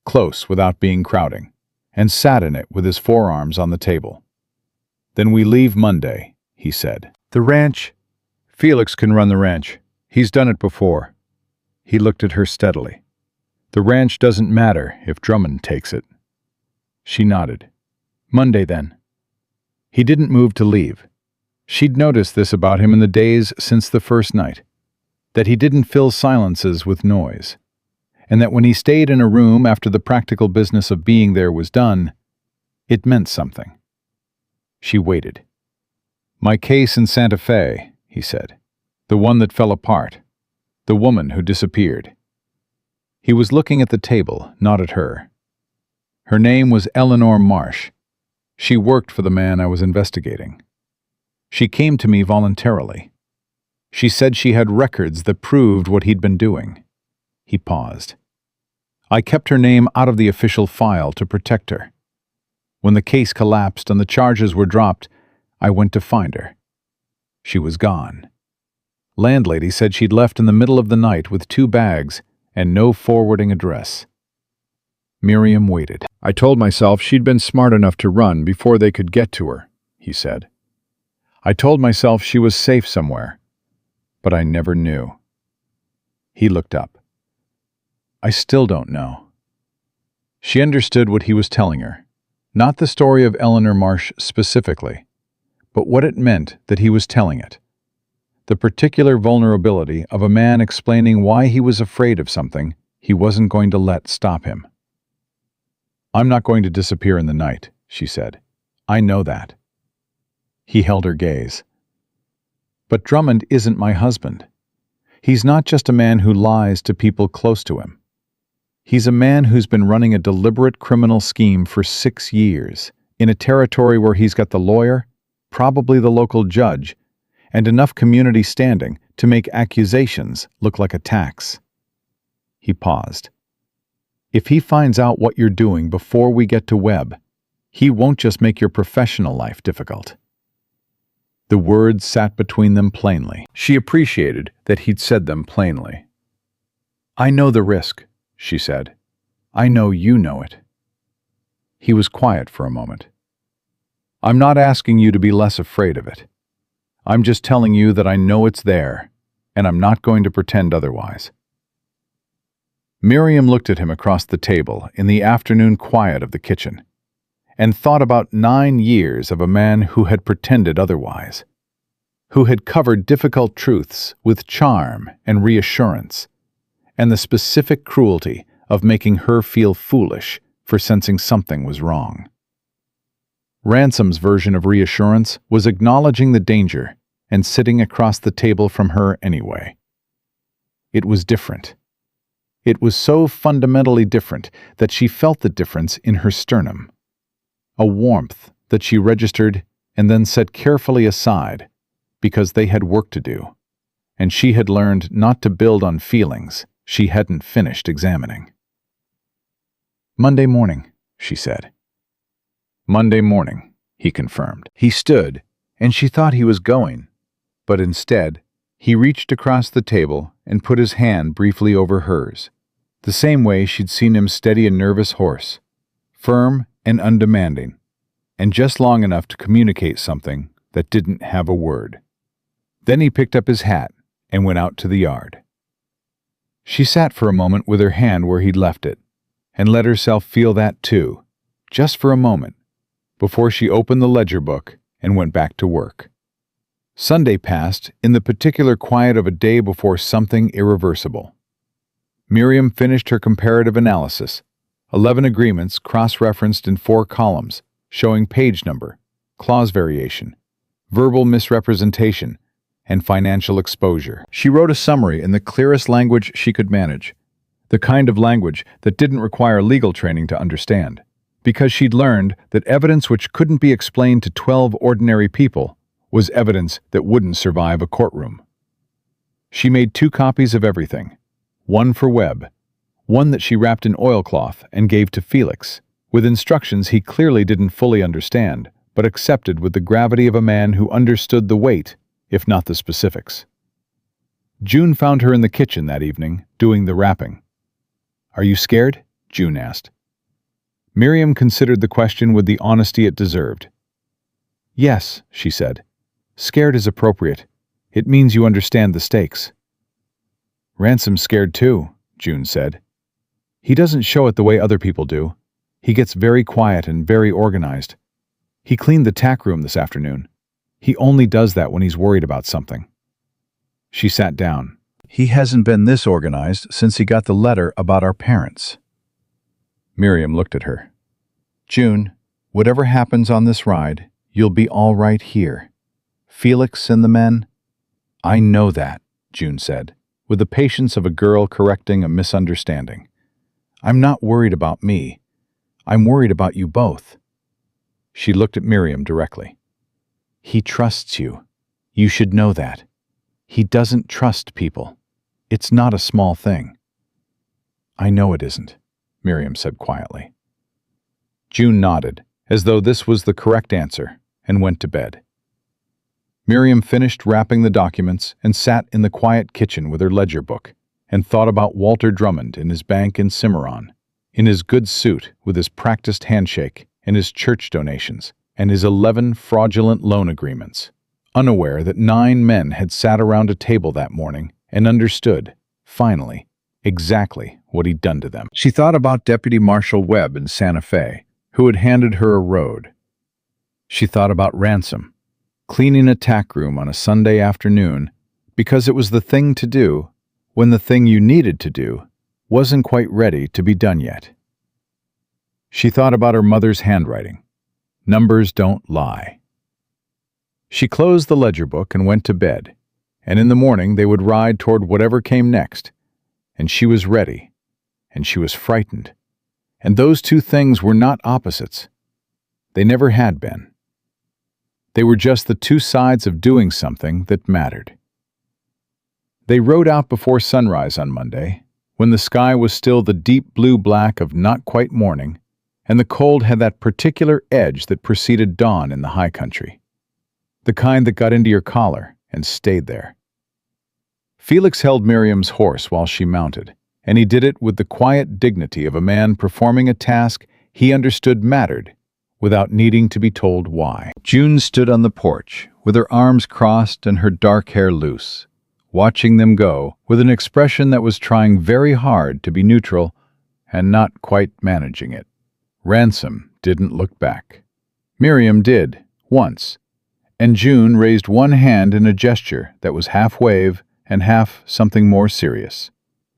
Close without being crowding, and sat in it with his forearms on the table. Then we leave Monday, he said. The ranch? Felix can run the ranch. He's done it before. He looked at her steadily. The ranch doesn't matter if Drummond takes it. She nodded. Monday, then. He didn't move to leave. She'd noticed this about him in the days since the first night, that he didn't fill silences with noise, and that when he stayed in a room after the practical business of being there was done, it meant something. She waited. My case in Santa Fe, he said. The one that fell apart. The woman who disappeared. He was looking at the table, not at her. Her name was Eleanor Marsh. She worked for the man I was investigating. She came to me voluntarily. She said she had records that proved what he'd been doing. He paused. I kept her name out of the official file to protect her. When the case collapsed and the charges were dropped, I went to find her. She was gone. Landlady said she'd left in the middle of the night with 2 bags and no forwarding address. Miriam waited. I told myself she'd been smart enough to run before they could get to her, he said. I told myself she was safe somewhere, but I never knew. He looked up. I still don't know. She understood what he was telling her, not the story of Eleanor Marsh specifically, but what it meant that he was telling it. The particular vulnerability of a man explaining why he was afraid of something he wasn't going to let stop him. I'm not going to disappear in the night, she said. I know that. He held her gaze. But Drummond isn't my husband. He's not just a man who lies to people close to him. He's a man who's been running a deliberate criminal scheme for 6 years, in a territory where he's got the lawyer, probably the local judge, and enough community standing to make accusations look like attacks. He paused. If he finds out what you're doing before we get to Webb, he won't just make your professional life difficult. The words sat between them plainly. She appreciated that he'd said them plainly. I know the risk, she said. I know you know it. He was quiet for a moment. I'm not asking you to be less afraid of it. I'm just telling you that I know it's there, and I'm not going to pretend otherwise. Miriam looked at him across the table in the afternoon quiet of the kitchen, and thought about 9 years of a man who had pretended otherwise, who had covered difficult truths with charm and reassurance, and the specific cruelty of making her feel foolish for sensing something was wrong. Ransom's version of reassurance was acknowledging the danger and sitting across the table from her anyway. It was different. It was so fundamentally different that she felt the difference in her sternum. A warmth that she registered and then set carefully aside because they had work to do, and she had learned not to build on feelings she hadn't finished examining. Monday morning, she said. Monday morning, he confirmed. He stood, and she thought he was going, but instead, he reached across the table and put his hand briefly over hers, the same way she'd seen him steady a nervous horse, firm and undemanding, and just long enough to communicate something that didn't have a word. Then he picked up his hat and went out to the yard. She sat for a moment with her hand where he'd left it, and let herself feel that too, just for a moment, before she opened the ledger book and went back to work. Sunday passed in the particular quiet of a day before something irreversible. Miriam finished her comparative analysis, 11 agreements cross-referenced in 4 columns, showing page number, clause variation, verbal misrepresentation, and financial exposure. She wrote a summary in the clearest language she could manage, the kind of language that didn't require legal training to understand, because she'd learned that evidence which couldn't be explained to 12 ordinary people was evidence that wouldn't survive a courtroom. She made 2 copies of everything, one for Webb, one that she wrapped in oilcloth and gave to Felix, with instructions he clearly didn't fully understand, but accepted with the gravity of a man who understood the weight, if not the specifics. June found her in the kitchen that evening, doing the wrapping. "Are you scared?" June asked. Miriam considered the question with the honesty it deserved. "Yes," she said. "Scared is appropriate. It means you understand the stakes." "Ransom's scared too," June said. "He doesn't show it the way other people do. He gets very quiet and very organized. He cleaned the tack room this afternoon. He only does that when he's worried about something." She sat down. "He hasn't been this organized since he got the letter about our parents." Miriam looked at her. "June, whatever happens on this ride, you'll be all right here. Felix and the men—" "I know that," June said, with the patience of a girl correcting a misunderstanding. "I'm not worried about me. I'm worried about you both." She looked at Miriam directly. "He trusts you. You should know that. He doesn't trust people. It's not a small thing." "I know it isn't," Miriam said quietly. June nodded, as though this was the correct answer, and went to bed. Miriam finished wrapping the documents and sat in the quiet kitchen with her ledger book, and thought about Walter Drummond in his bank in Cimarron, in his good suit with his practiced handshake and his church donations, and his 11 fraudulent loan agreements, unaware that 9 men had sat around a table that morning and understood, finally, exactly what he'd done to them. She thought about Deputy Marshal Webb in Santa Fe, who had handed her a road. She thought about Ransom, cleaning a tack room on a Sunday afternoon because it was the thing to do when the thing you needed to do wasn't quite ready to be done yet. She thought about her mother's handwriting. Numbers don't lie. She closed the ledger book and went to bed, and in the morning they would ride toward whatever came next, and she was ready, and she was frightened, and those 2 things were not opposites. They never had been. They were just the 2 sides of doing something that mattered. They rode out before sunrise on Monday, when the sky was still the deep blue black of not quite morning, and the cold had that particular edge that preceded dawn in the high country, the kind that got into your collar and stayed there. Felix held Miriam's horse while she mounted, and he did it with the quiet dignity of a man performing a task he understood mattered, without needing to be told why. June stood on the porch, with her arms crossed and her dark hair loose, watching them go with an expression that was trying very hard to be neutral and not quite managing it. Ransom didn't look back. Miriam did, once, and June raised one hand in a gesture that was half wave and half something more serious.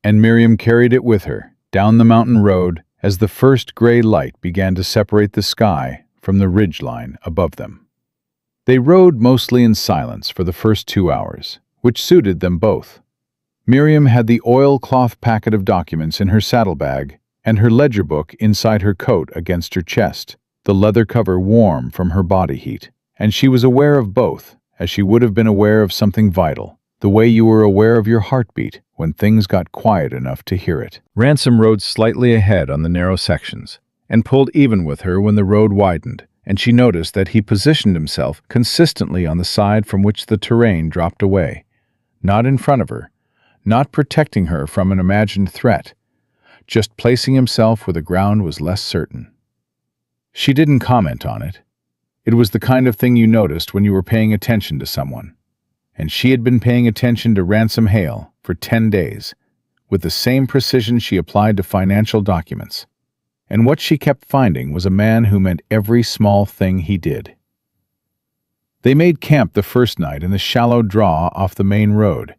And Miriam carried it with her, down the mountain road, as the first gray light began to separate the sky from the ridgeline above them. They rode mostly in silence for the first 2 hours, which suited them both. Miriam had the oilcloth packet of documents in her saddlebag and her ledger book inside her coat against her chest, the leather cover warm from her body heat, and she was aware of both, as she would have been aware of something vital, the way you were aware of your heartbeat when things got quiet enough to hear it. Ransom rode slightly ahead on the narrow sections, and pulled even with her when the road widened, and she noticed that he positioned himself consistently on the side from which the terrain dropped away, not in front of her, not protecting her from an imagined threat, just placing himself where the ground was less certain. She didn't comment on it. It was the kind of thing you noticed when you were paying attention to someone. And she had been paying attention to Ransom Hale for 10 days, with the same precision she applied to financial documents. And what she kept finding was a man who meant every small thing he did. They made camp the first night in the shallow draw off the main road,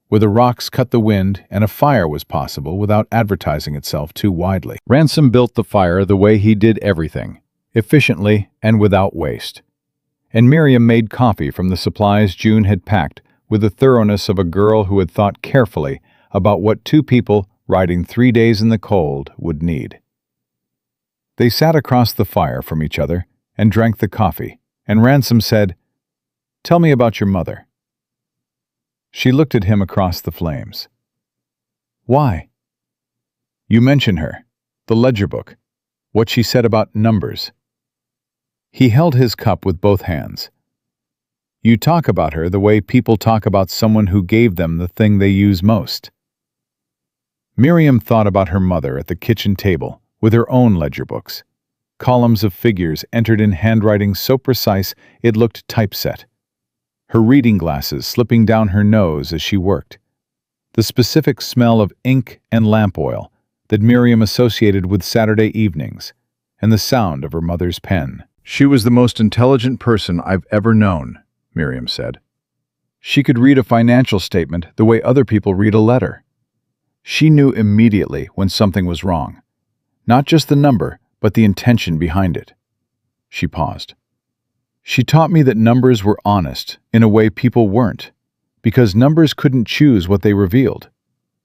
where the rocks cut the wind and a fire was possible without advertising itself too widely. Ransom built the fire the way he did everything, efficiently and without waste. And Miriam made coffee from the supplies June had packed with the thoroughness of a girl who had thought carefully about what 2 people riding 3 days in the cold would need. They sat across the fire from each other and drank the coffee, and Ransom said, "Tell me about your mother." She looked at him across the flames. Why? You mention her, the ledger book, what she said about numbers. He held his cup with both hands. You talk about her the way people talk about someone who gave them the thing they use most. Miriam thought about her mother at the kitchen table with her own ledger books, columns of figures entered in handwriting so precise it looked typeset, her reading glasses slipping down her nose as she worked, the specific smell of ink and lamp oil that Miriam associated with Saturday evenings, and the sound of her mother's pen. She was the most intelligent person I've ever known, Miriam said. She could read a financial statement the way other people read a letter. She knew immediately when something was wrong, not just the number, but the intention behind it. She paused. She taught me that numbers were honest in a way people weren't, because numbers couldn't choose what they revealed.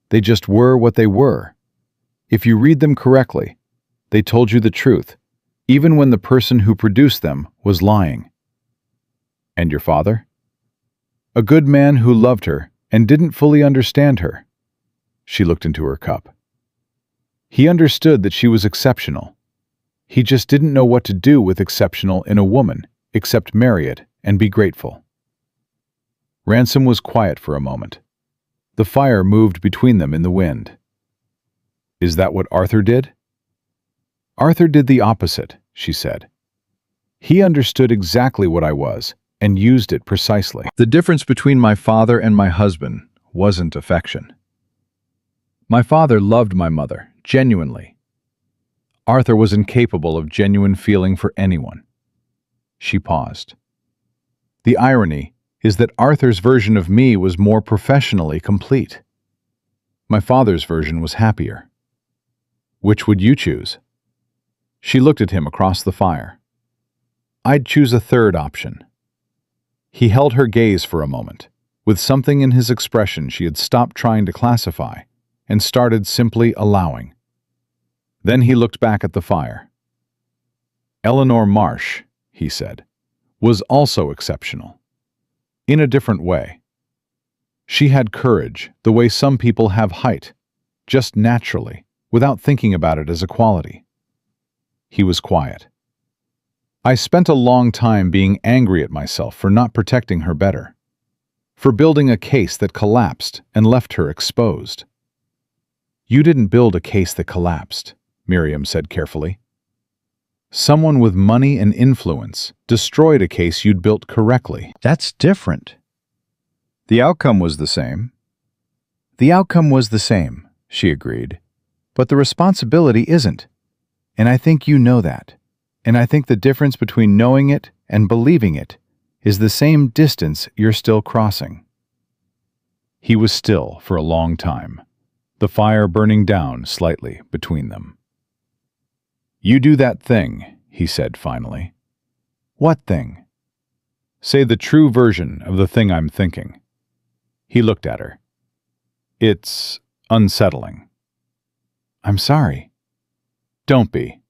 They just were what they were. If you read them correctly, they told you the truth, even when the person who produced them was lying. And your father? A good man who loved her and didn't fully understand her. She looked into her cup. He understood that she was exceptional. He just didn't know what to do with exceptional in a woman, except marry it and be grateful. Ransom was quiet for a moment. The fire moved between them in the wind. Is that what Arthur did? Arthur did the opposite, she said. He understood exactly what I was and used it precisely. The difference between my father and my husband wasn't affection. My father loved my mother, genuinely. Arthur was incapable of genuine feeling for anyone. She paused. The irony is that Arthur's version of me was more professionally complete. My father's version was happier. Which would you choose? She looked at him across the fire. I'd choose a third option. He held her gaze for a moment, with something in his expression she had stopped trying to classify, and started simply allowing. Then he looked back at the fire. Eleanor Marsh, he said, was also exceptional. In a different way. She had courage, the way some people have height, just naturally, without thinking about it as a quality. He was quiet. I spent a long time being angry at myself for not protecting her better, for building a case that collapsed and left her exposed. You didn't build a case that collapsed, Miriam said carefully. Someone with money and influence destroyed a case you'd built correctly. That's different. The outcome was the same. The outcome was the same, she agreed. But the responsibility isn't. And I think you know that. And I think the difference between knowing it and believing it is the same distance you're still crossing. He was still for a long time, the fire burning down slightly between them. You do that thing, he said finally. What thing? Say the true version of the thing I'm thinking. He looked at her. It's unsettling. I'm sorry. Don't be.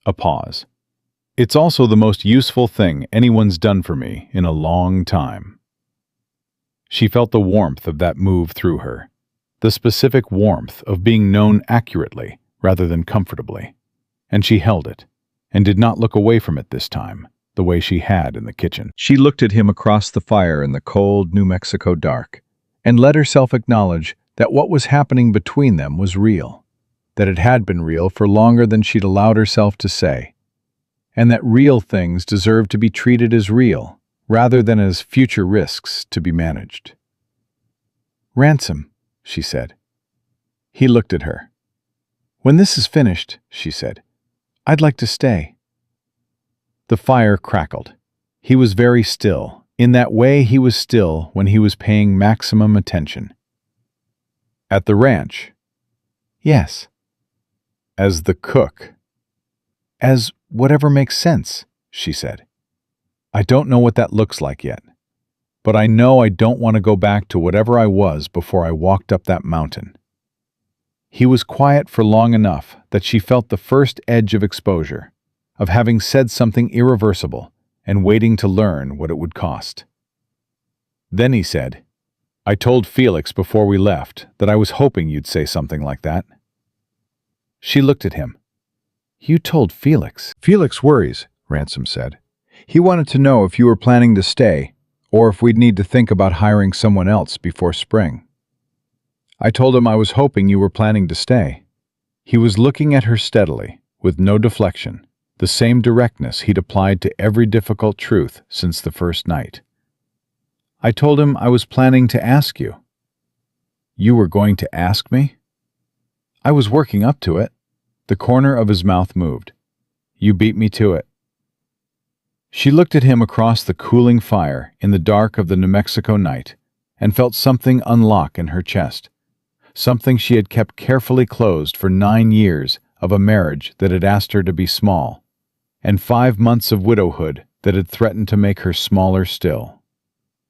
A pause. It's also the most useful thing anyone's done for me in a long time. She felt the warmth of that move through her, the specific warmth of being known accurately rather than comfortably, and she held it, and did not look away from it this time, the way she had in the kitchen. She looked at him across the fire in the cold New Mexico dark, and let herself acknowledge that what was happening between them was real, that it had been real for longer than she'd allowed herself to say, and that real things deserved to be treated as real, rather than as future risks to be managed. Ransom, she said. He looked at her. When this is finished, she said, I'd like to stay. The fire crackled. He was very still. In that way he was still when he was paying maximum attention. At the ranch? Yes. As the cook? As whatever makes sense, she said. I don't know what that looks like yet, but I know I don't want to go back to whatever I was before I walked up that mountain. He was quiet for long enough that she felt the first edge of exposure, of having said something irreversible and waiting to learn what it would cost. Then he said, I told Felix before we left that I was hoping you'd say something like that. She looked at him. You told Felix? Felix worries, Ransom said. He wanted to know if you were planning to stay, or if we'd need to think about hiring someone else before spring. I told him I was hoping you were planning to stay. He was looking at her steadily, with no deflection, the same directness he'd applied to every difficult truth since the first night. I told him I was planning to ask you. You were going to ask me? I was working up to it. The corner of his mouth moved. You beat me to it. She looked at him across the cooling fire in the dark of the New Mexico night and felt something unlock in her chest, something she had kept carefully closed for 9 years of a marriage that had asked her to be small, and 5 months of widowhood that had threatened to make her smaller still.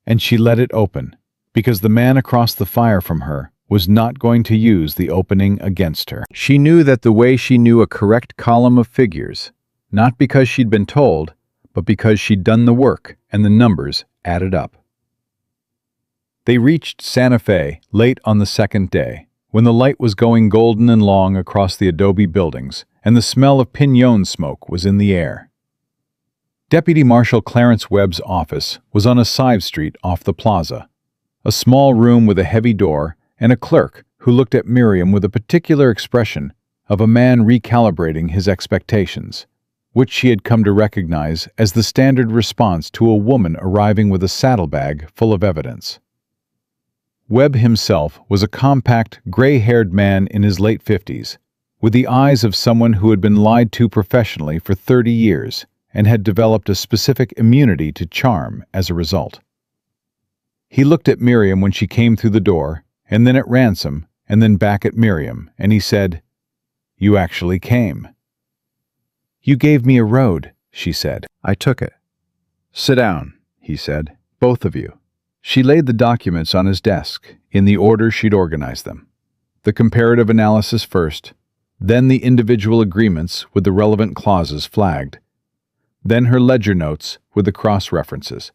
And she let it open, because the man across the fire from her was not going to use the opening against her. She knew that the way she knew a correct column of figures, not because she'd been told, but because she'd done the work and the numbers added up. They reached Santa Fe late on the second day, when the light was going golden and long across the adobe buildings, and the smell of piñon smoke was in the air. Deputy Marshal Clarence Webb's office was on a side street off the plaza, a small room with a heavy door and a clerk who looked at Miriam with a particular expression of a man recalibrating his expectations, which she had come to recognize as the standard response to a woman arriving with a saddlebag full of evidence. Webb himself was a compact, gray-haired man in his late 50s, with the eyes of someone who had been lied to professionally for 30 years and had developed a specific immunity to charm as a result. He looked at Miriam when she came through the door, and then at Ransom, and then back at Miriam, and he said, "You actually came." "You gave me a road," she said. "I took it." "Sit down," he said, "both of you." She laid the documents on his desk, in the order she'd organized them. The comparative analysis first, then the individual agreements with the relevant clauses flagged, then her ledger notes with the cross-references,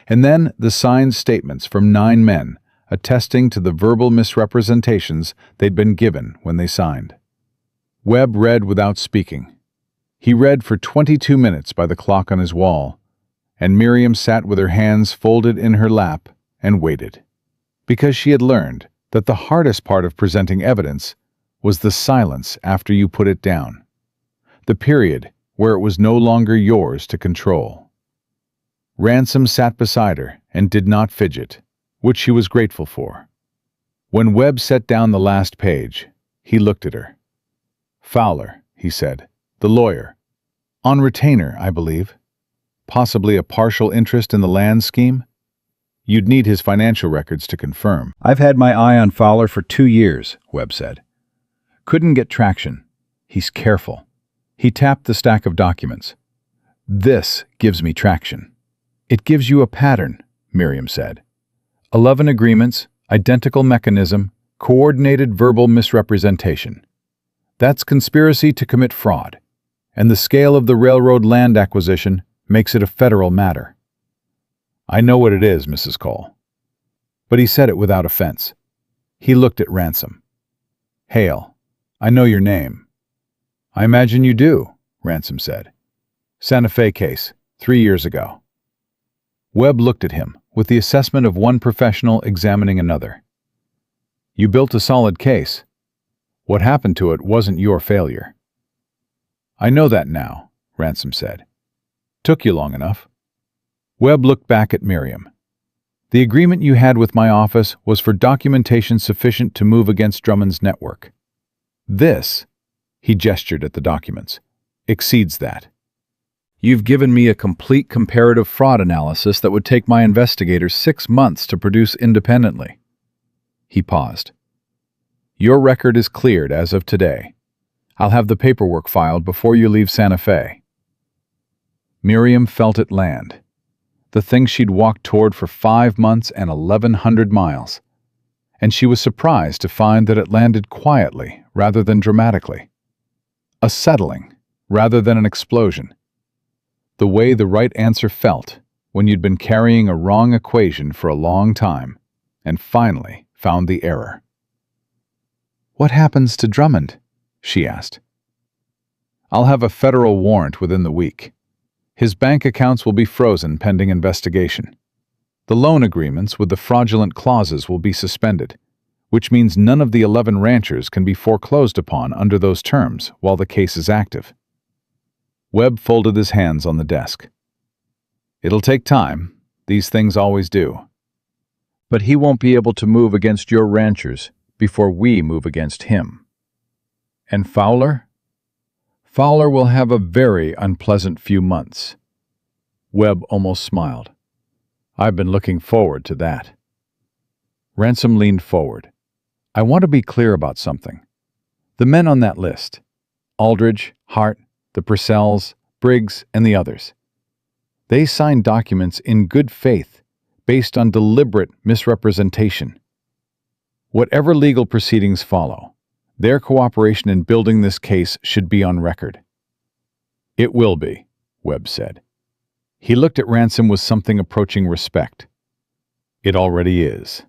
and then the signed statements from 9 men attesting to the verbal misrepresentations they'd been given when they signed. Webb read without speaking. He read for 22 minutes by the clock on his wall, and Miriam sat with her hands folded in her lap and waited, because she had learned that the hardest part of presenting evidence was the silence after you put it down, the period where it was no longer yours to control. Ransom sat beside her and did not fidget, which she was grateful for. When Webb set down the last page, he looked at her. "Fowler," he said, "the lawyer. On retainer, I believe. Possibly a partial interest in the land scheme? You'd need his financial records to confirm." "I've had my eye on Fowler for 2 years," Webb said. "Couldn't get traction. He's careful." He tapped the stack of documents. "This gives me traction." "It gives you a pattern," Miriam said. 11 agreements, identical mechanism, coordinated verbal misrepresentation. That's conspiracy to commit fraud, and the scale of the railroad land acquisition makes it a federal matter. "I know what it is, Mrs. Cole." But he said it without offense. He looked at Ransom. "Hale, I know your name." "I imagine you do," Ransom said. "Santa Fe case, 3 years ago." Webb looked at him, with the assessment of one professional examining another. "You built a solid case. What happened to it wasn't your failure." "I know that now," Ransom said. "Took you long enough." Webb looked back at Miriam. "The agreement you had with my office was for documentation sufficient to move against Drummond's network. This," he gestured at the documents, "exceeds that. You've given me a complete comparative fraud analysis that would take my investigators 6 months to produce independently." He paused. "Your record is cleared as of today. I'll have the paperwork filed before you leave Santa Fe." Miriam felt it land. The thing she'd walked toward for 5 months and 1,100 miles. And she was surprised to find that it landed quietly rather than dramatically. A settling rather than an explosion. The way the right answer felt when you'd been carrying a wrong equation for a long time, and finally found the error. "What happens to Drummond?" she asked. "I'll have a federal warrant within the week. His bank accounts will be frozen pending investigation. The loan agreements with the fraudulent clauses will be suspended, which means none of the 11 ranchers can be foreclosed upon under those terms while the case is active." Webb folded his hands on the desk. "It'll take time. These things always do. But he won't be able to move against your ranchers before we move against him. And Fowler? Fowler will have a very unpleasant few months." Webb almost smiled. "I've been looking forward to that." Ransom leaned forward. "I want to be clear about something. The men on that list, Aldridge, Hart, the Purcells, Briggs, and the others, they signed documents in good faith based on deliberate misrepresentation. Whatever legal proceedings follow, their cooperation in building this case should be on record." "It will be," Webb said. He looked at Ransom with something approaching respect. "It already is."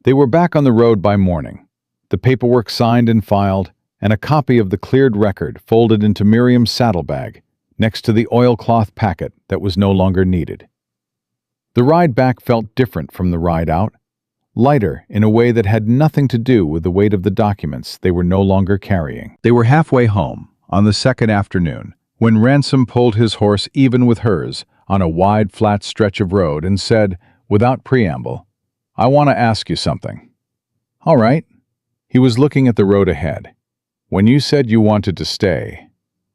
They were back on the road by morning, the paperwork signed and filed, and a copy of the cleared record folded into Miriam's saddlebag next to the oilcloth packet that was no longer needed. The ride back felt different from the ride out, lighter in a way that had nothing to do with the weight of the documents they were no longer carrying. They were halfway home, on the second afternoon, when Ransom pulled his horse even with hers on a wide, flat stretch of road and said, without preamble, "I want to ask you something." "All right." He was looking at the road ahead. "When you said you wanted to stay,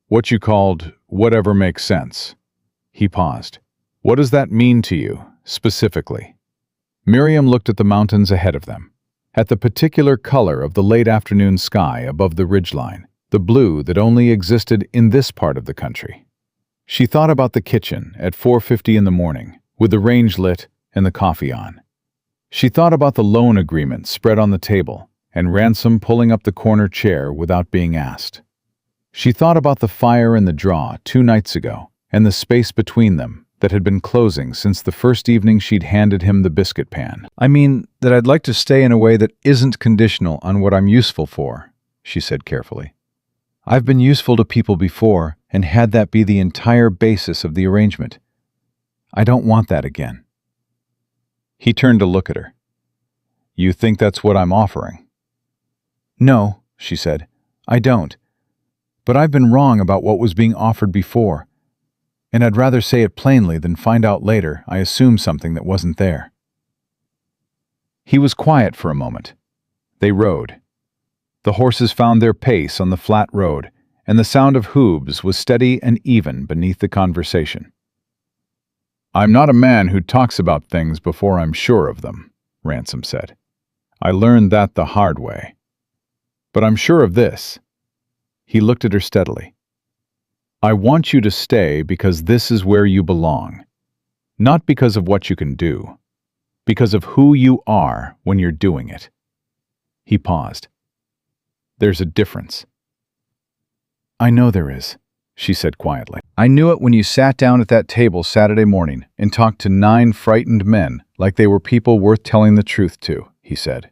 what you called whatever makes sense." He paused. "What does that mean to you, specifically?" Miriam looked at the mountains ahead of them, at the particular color of the late afternoon sky above the ridgeline, the blue that only existed in this part of the country. She thought about the kitchen at 4:50 in the morning, with the range lit and the coffee on. She thought about the loan agreement spread on the table and Ransom pulling up the corner chair without being asked. She thought about the fire in the draw 2 nights ago and the space between them that had been closing since the first evening she'd handed him the biscuit pan. "I mean that I'd like to stay in a way that isn't conditional on what I'm useful for," she said carefully. "I've been useful to people before and had that be the entire basis of the arrangement. I don't want that again." He turned to look at her. "You think that's what I'm offering?" "No," she said, "I don't. But I've been wrong about what was being offered before, and I'd rather say it plainly than find out later I assumed something that wasn't there." He was quiet for a moment. They rode. The horses found their pace on the flat road, and the sound of hooves was steady and even beneath the conversation. "I'm not a man who talks about things before I'm sure of them," Ransom said. "I learned that the hard way. But I'm sure of this." He looked at her steadily. "I want you to stay because this is where you belong. Not because of what you can do. Because of who you are when you're doing it." He paused. "There's a difference." "I know there is," she said quietly. "I knew it when you sat down at that table Saturday morning and talked to 9 frightened men like they were people worth telling the truth to," he said.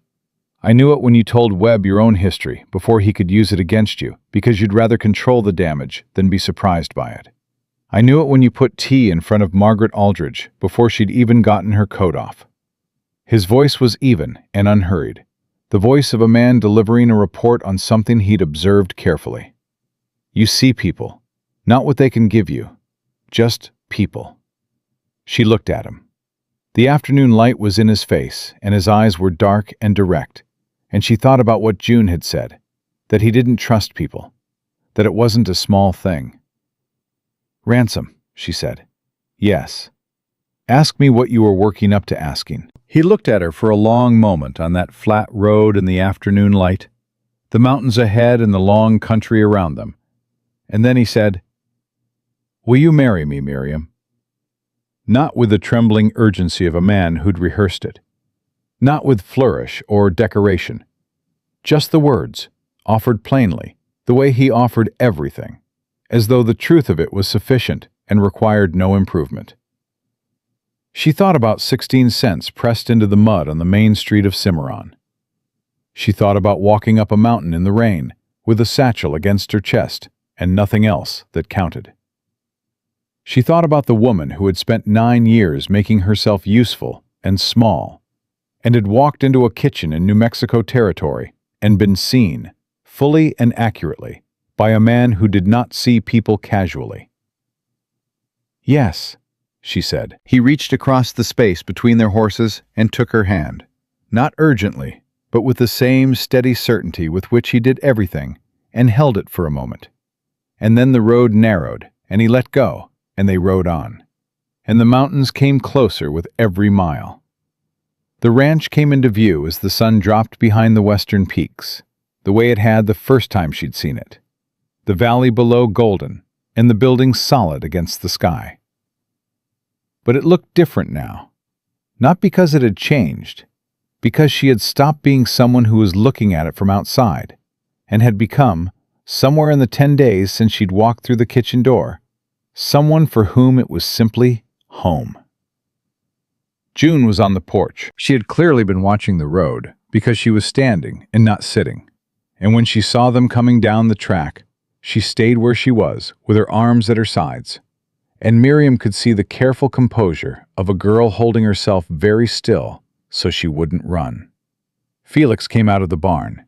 "I knew it when you told Webb your own history before he could use it against you because you'd rather control the damage than be surprised by it. I knew it when you put tea in front of Margaret Aldridge before she'd even gotten her coat off." His voice was even and unhurried, the voice of a man delivering a report on something he'd observed carefully. "You see people, not what they can give you, just people." She looked at him. The afternoon light was in his face, and his eyes were dark and direct, and she thought about what June had said, that he didn't trust people, that it wasn't a small thing. "Ransom," she said. "Yes. Ask me what you were working up to asking." He looked at her for a long moment on that flat road in the afternoon light, the mountains ahead and the long country around them, and then he said, "Will you marry me, Miriam?" Not with the trembling urgency of a man who'd rehearsed it. Not with flourish or decoration. Just the words, offered plainly, the way he offered everything, as though the truth of it was sufficient and required no improvement. She thought about 16 cents pressed into the mud on the main street of Cimarron. She thought about walking up a mountain in the rain with a satchel against her chest and nothing else that counted. She thought about the woman who had spent 9 years making herself useful and small, and had walked into a kitchen in New Mexico territory and been seen, fully and accurately, by a man who did not see people casually. "Yes," she said. He reached across the space between their horses and took her hand, not urgently, but with the same steady certainty with which he did everything, and held it for a moment. And then the road narrowed, and he let go, and they rode on. And the mountains came closer with every mile. The ranch came into view as the sun dropped behind the western peaks, the way it had the first time she'd seen it. The valley below golden, and the buildings solid against the sky. But it looked different now. Not because it had changed, because she had stopped being someone who was looking at it from outside, and had become, somewhere in the 10 days since she'd walked through the kitchen door, someone for whom it was simply home. June was on the porch. She had clearly been watching the road, because she was standing and not sitting. And when she saw them coming down the track, she stayed where she was, with her arms at her sides. And Miriam could see the careful composure of a girl holding herself very still so she wouldn't run. Felix came out of the barn.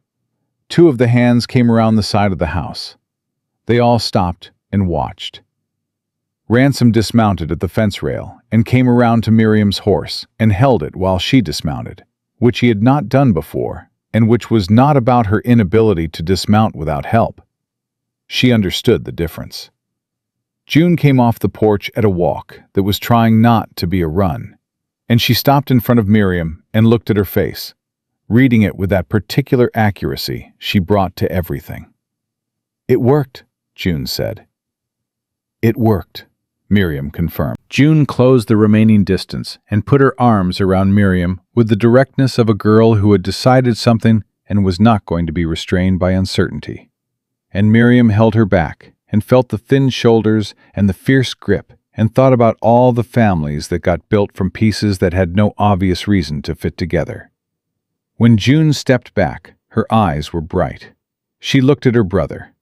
2 of the hands came around the side of the house. They all stopped and watched. Ransom dismounted at the fence rail and came around to Miriam's horse and held it while she dismounted, which he had not done before, and which was not about her inability to dismount without help. She understood the difference. June came off the porch at a walk that was trying not to be a run, and she stopped in front of Miriam and looked at her face, reading it with that particular accuracy she brought to everything. "It worked," June said. "It worked," Miriam confirmed. June closed the remaining distance and put her arms around Miriam with the directness of a girl who had decided something and was not going to be restrained by uncertainty. And Miriam held her back and felt the thin shoulders and the fierce grip and thought about all the families that got built from pieces that had no obvious reason to fit together. When June stepped back, her eyes were bright. She looked at her brother.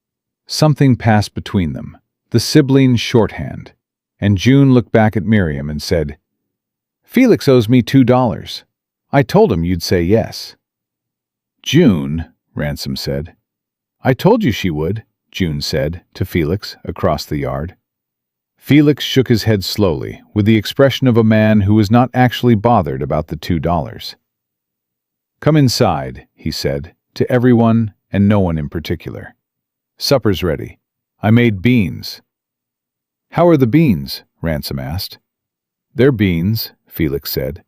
Something passed between them, the sibling shorthand, and June looked back at Miriam and said, "Felix owes me $2. I told him you'd say yes." "June," Ransom said. "I told you she would," June said to Felix across the yard. Felix shook his head slowly, with the expression of a man who was not actually bothered about the $2. "Come inside," he said, to everyone and no one in particular. "Supper's ready. I made beans." "How are the beans?" Ransom asked. "They're beans," Felix said.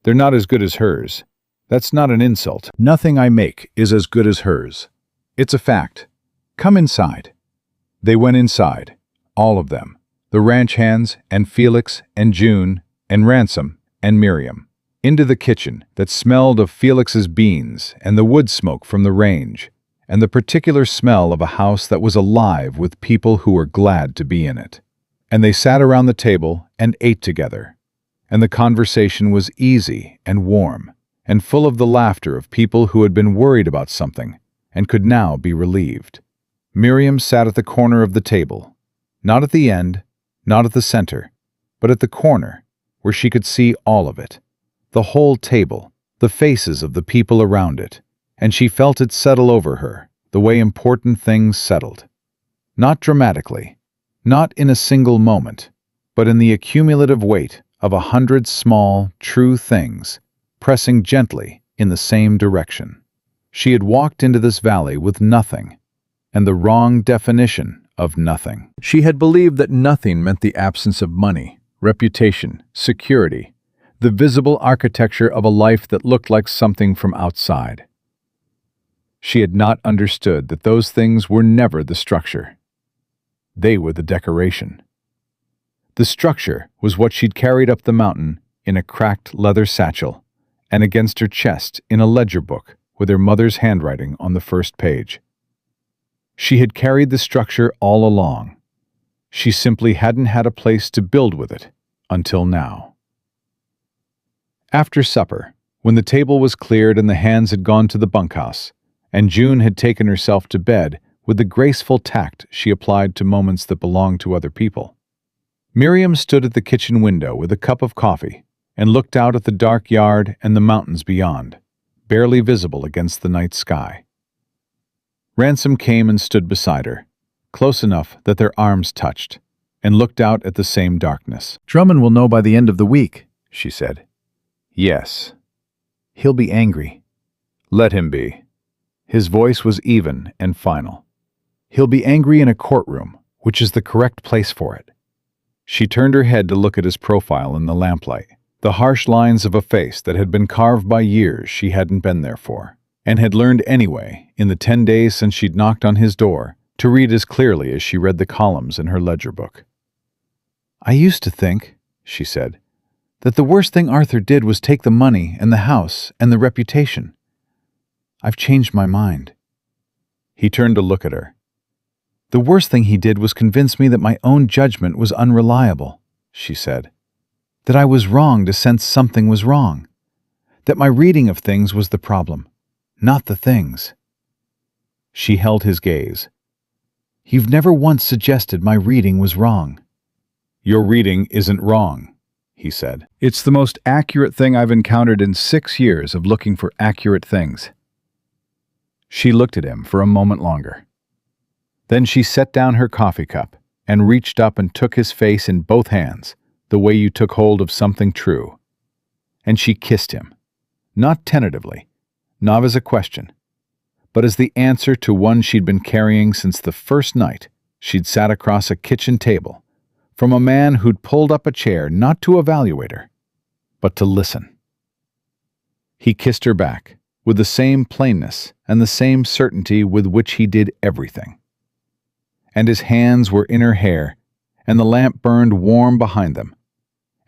"They're not as good as hers. That's not an insult. Nothing I make is as good as hers. It's a fact. Come inside." They went inside, all of them, the ranch hands and Felix and June and Ransom and Miriam, into the kitchen that smelled of Felix's beans and the wood smoke from the range, and the particular smell of a house that was alive with people who were glad to be in it. And they sat around the table and ate together, and the conversation was easy and warm, and full of the laughter of people who had been worried about something and could now be relieved. Miriam sat at the corner of the table, not at the end, not at the center, but at the corner, where she could see all of it, the whole table, the faces of the people around it, and she felt it settle over her, the way important things settled. Not dramatically, not in a single moment, but in the accumulative weight of 100 small, true things, pressing gently in the same direction. She had walked into this valley with nothing, and the wrong definition of nothing. She had believed that nothing meant the absence of money, reputation, security, the visible architecture of a life that looked like something from outside. She had not understood that those things were never the structure. They were the decoration. The structure was what she'd carried up the mountain in a cracked leather satchel and against her chest in a ledger book with her mother's handwriting on the first page. She had carried the structure all along. She simply hadn't had a place to build with it until now. After supper, when the table was cleared and the hands had gone to the bunkhouse, and June had taken herself to bed with the graceful tact she applied to moments that belonged to other people, Miriam stood at the kitchen window with a cup of coffee and looked out at the dark yard and the mountains beyond, barely visible against the night sky. Ransom came and stood beside her, close enough that their arms touched, and looked out at the same darkness. "Drummond will know by the end of the week," she said. "Yes." "He'll be angry." "Let him be." His voice was even and final. "He'll be angry in a courtroom, which is the correct place for it." She turned her head to look at his profile in the lamplight, the harsh lines of a face that had been carved by years she hadn't been there for, and had learned anyway, in the 10 days since she'd knocked on his door, to read as clearly as she read the columns in her ledger book. "I used to think," she said, "that the worst thing Arthur did was take the money and the house and the reputation. I've changed my mind." He turned to look at her. "The worst thing he did was convince me that my own judgment was unreliable," she said. "That I was wrong to sense something was wrong. That my reading of things was the problem, not the things." She held his gaze. "You've never once suggested my reading was wrong." "Your reading isn't wrong," he said. "It's the most accurate thing I've encountered in 6 years of looking for accurate things." She looked at him for a moment longer. Then she set down her coffee cup and reached up and took his face in both hands, the way you took hold of something true. And she kissed him, not tentatively, not as a question, but as the answer to one she'd been carrying since the first night she'd sat across a kitchen table from a man who'd pulled up a chair not to evaluate her, but to listen. He kissed her back, with the same plainness and the same certainty with which he did everything. And his hands were in her hair, and the lamp burned warm behind them,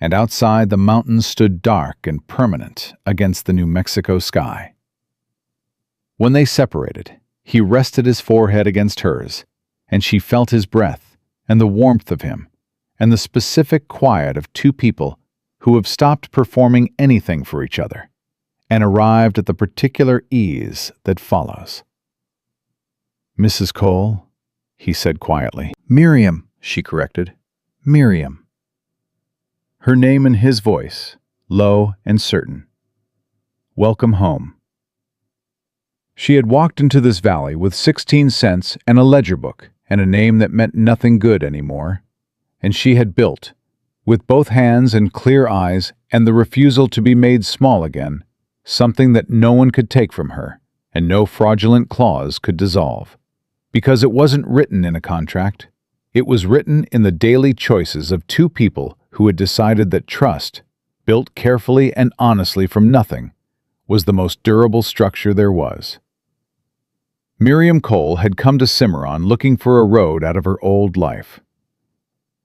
and outside the mountains stood dark and permanent against the New Mexico sky. When they separated, he rested his forehead against hers, and she felt his breath and the warmth of him, and the specific quiet of two people who have stopped performing anything for each other, and arrived at the particular ease that follows. "Mrs. Cole," he said quietly. "Miriam," she corrected. "Miriam." Her name in his voice, low and certain. "Welcome home." She had walked into this valley with 16 cents and a ledger book and a name that meant nothing good anymore, and she had built, with both hands and clear eyes and the refusal to be made small again, something that no one could take from her and no fraudulent clause could dissolve. Because it wasn't written in a contract. It was written in the daily choices of two people who had decided that trust, built carefully and honestly from nothing, was the most durable structure there was. Miriam Cole had come to Cimarron looking for a road out of her old life.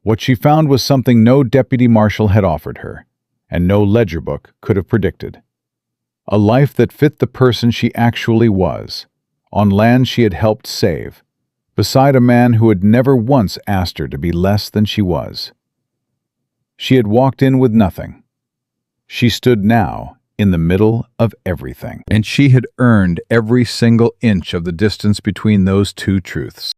What she found was something no deputy marshal had offered her, and no ledger book could have predicted. A life that fit the person she actually was, on land she had helped save, beside a man who had never once asked her to be less than she was. She had walked in with nothing. She stood now in the middle of everything. And she had earned every single inch of the distance between those two truths.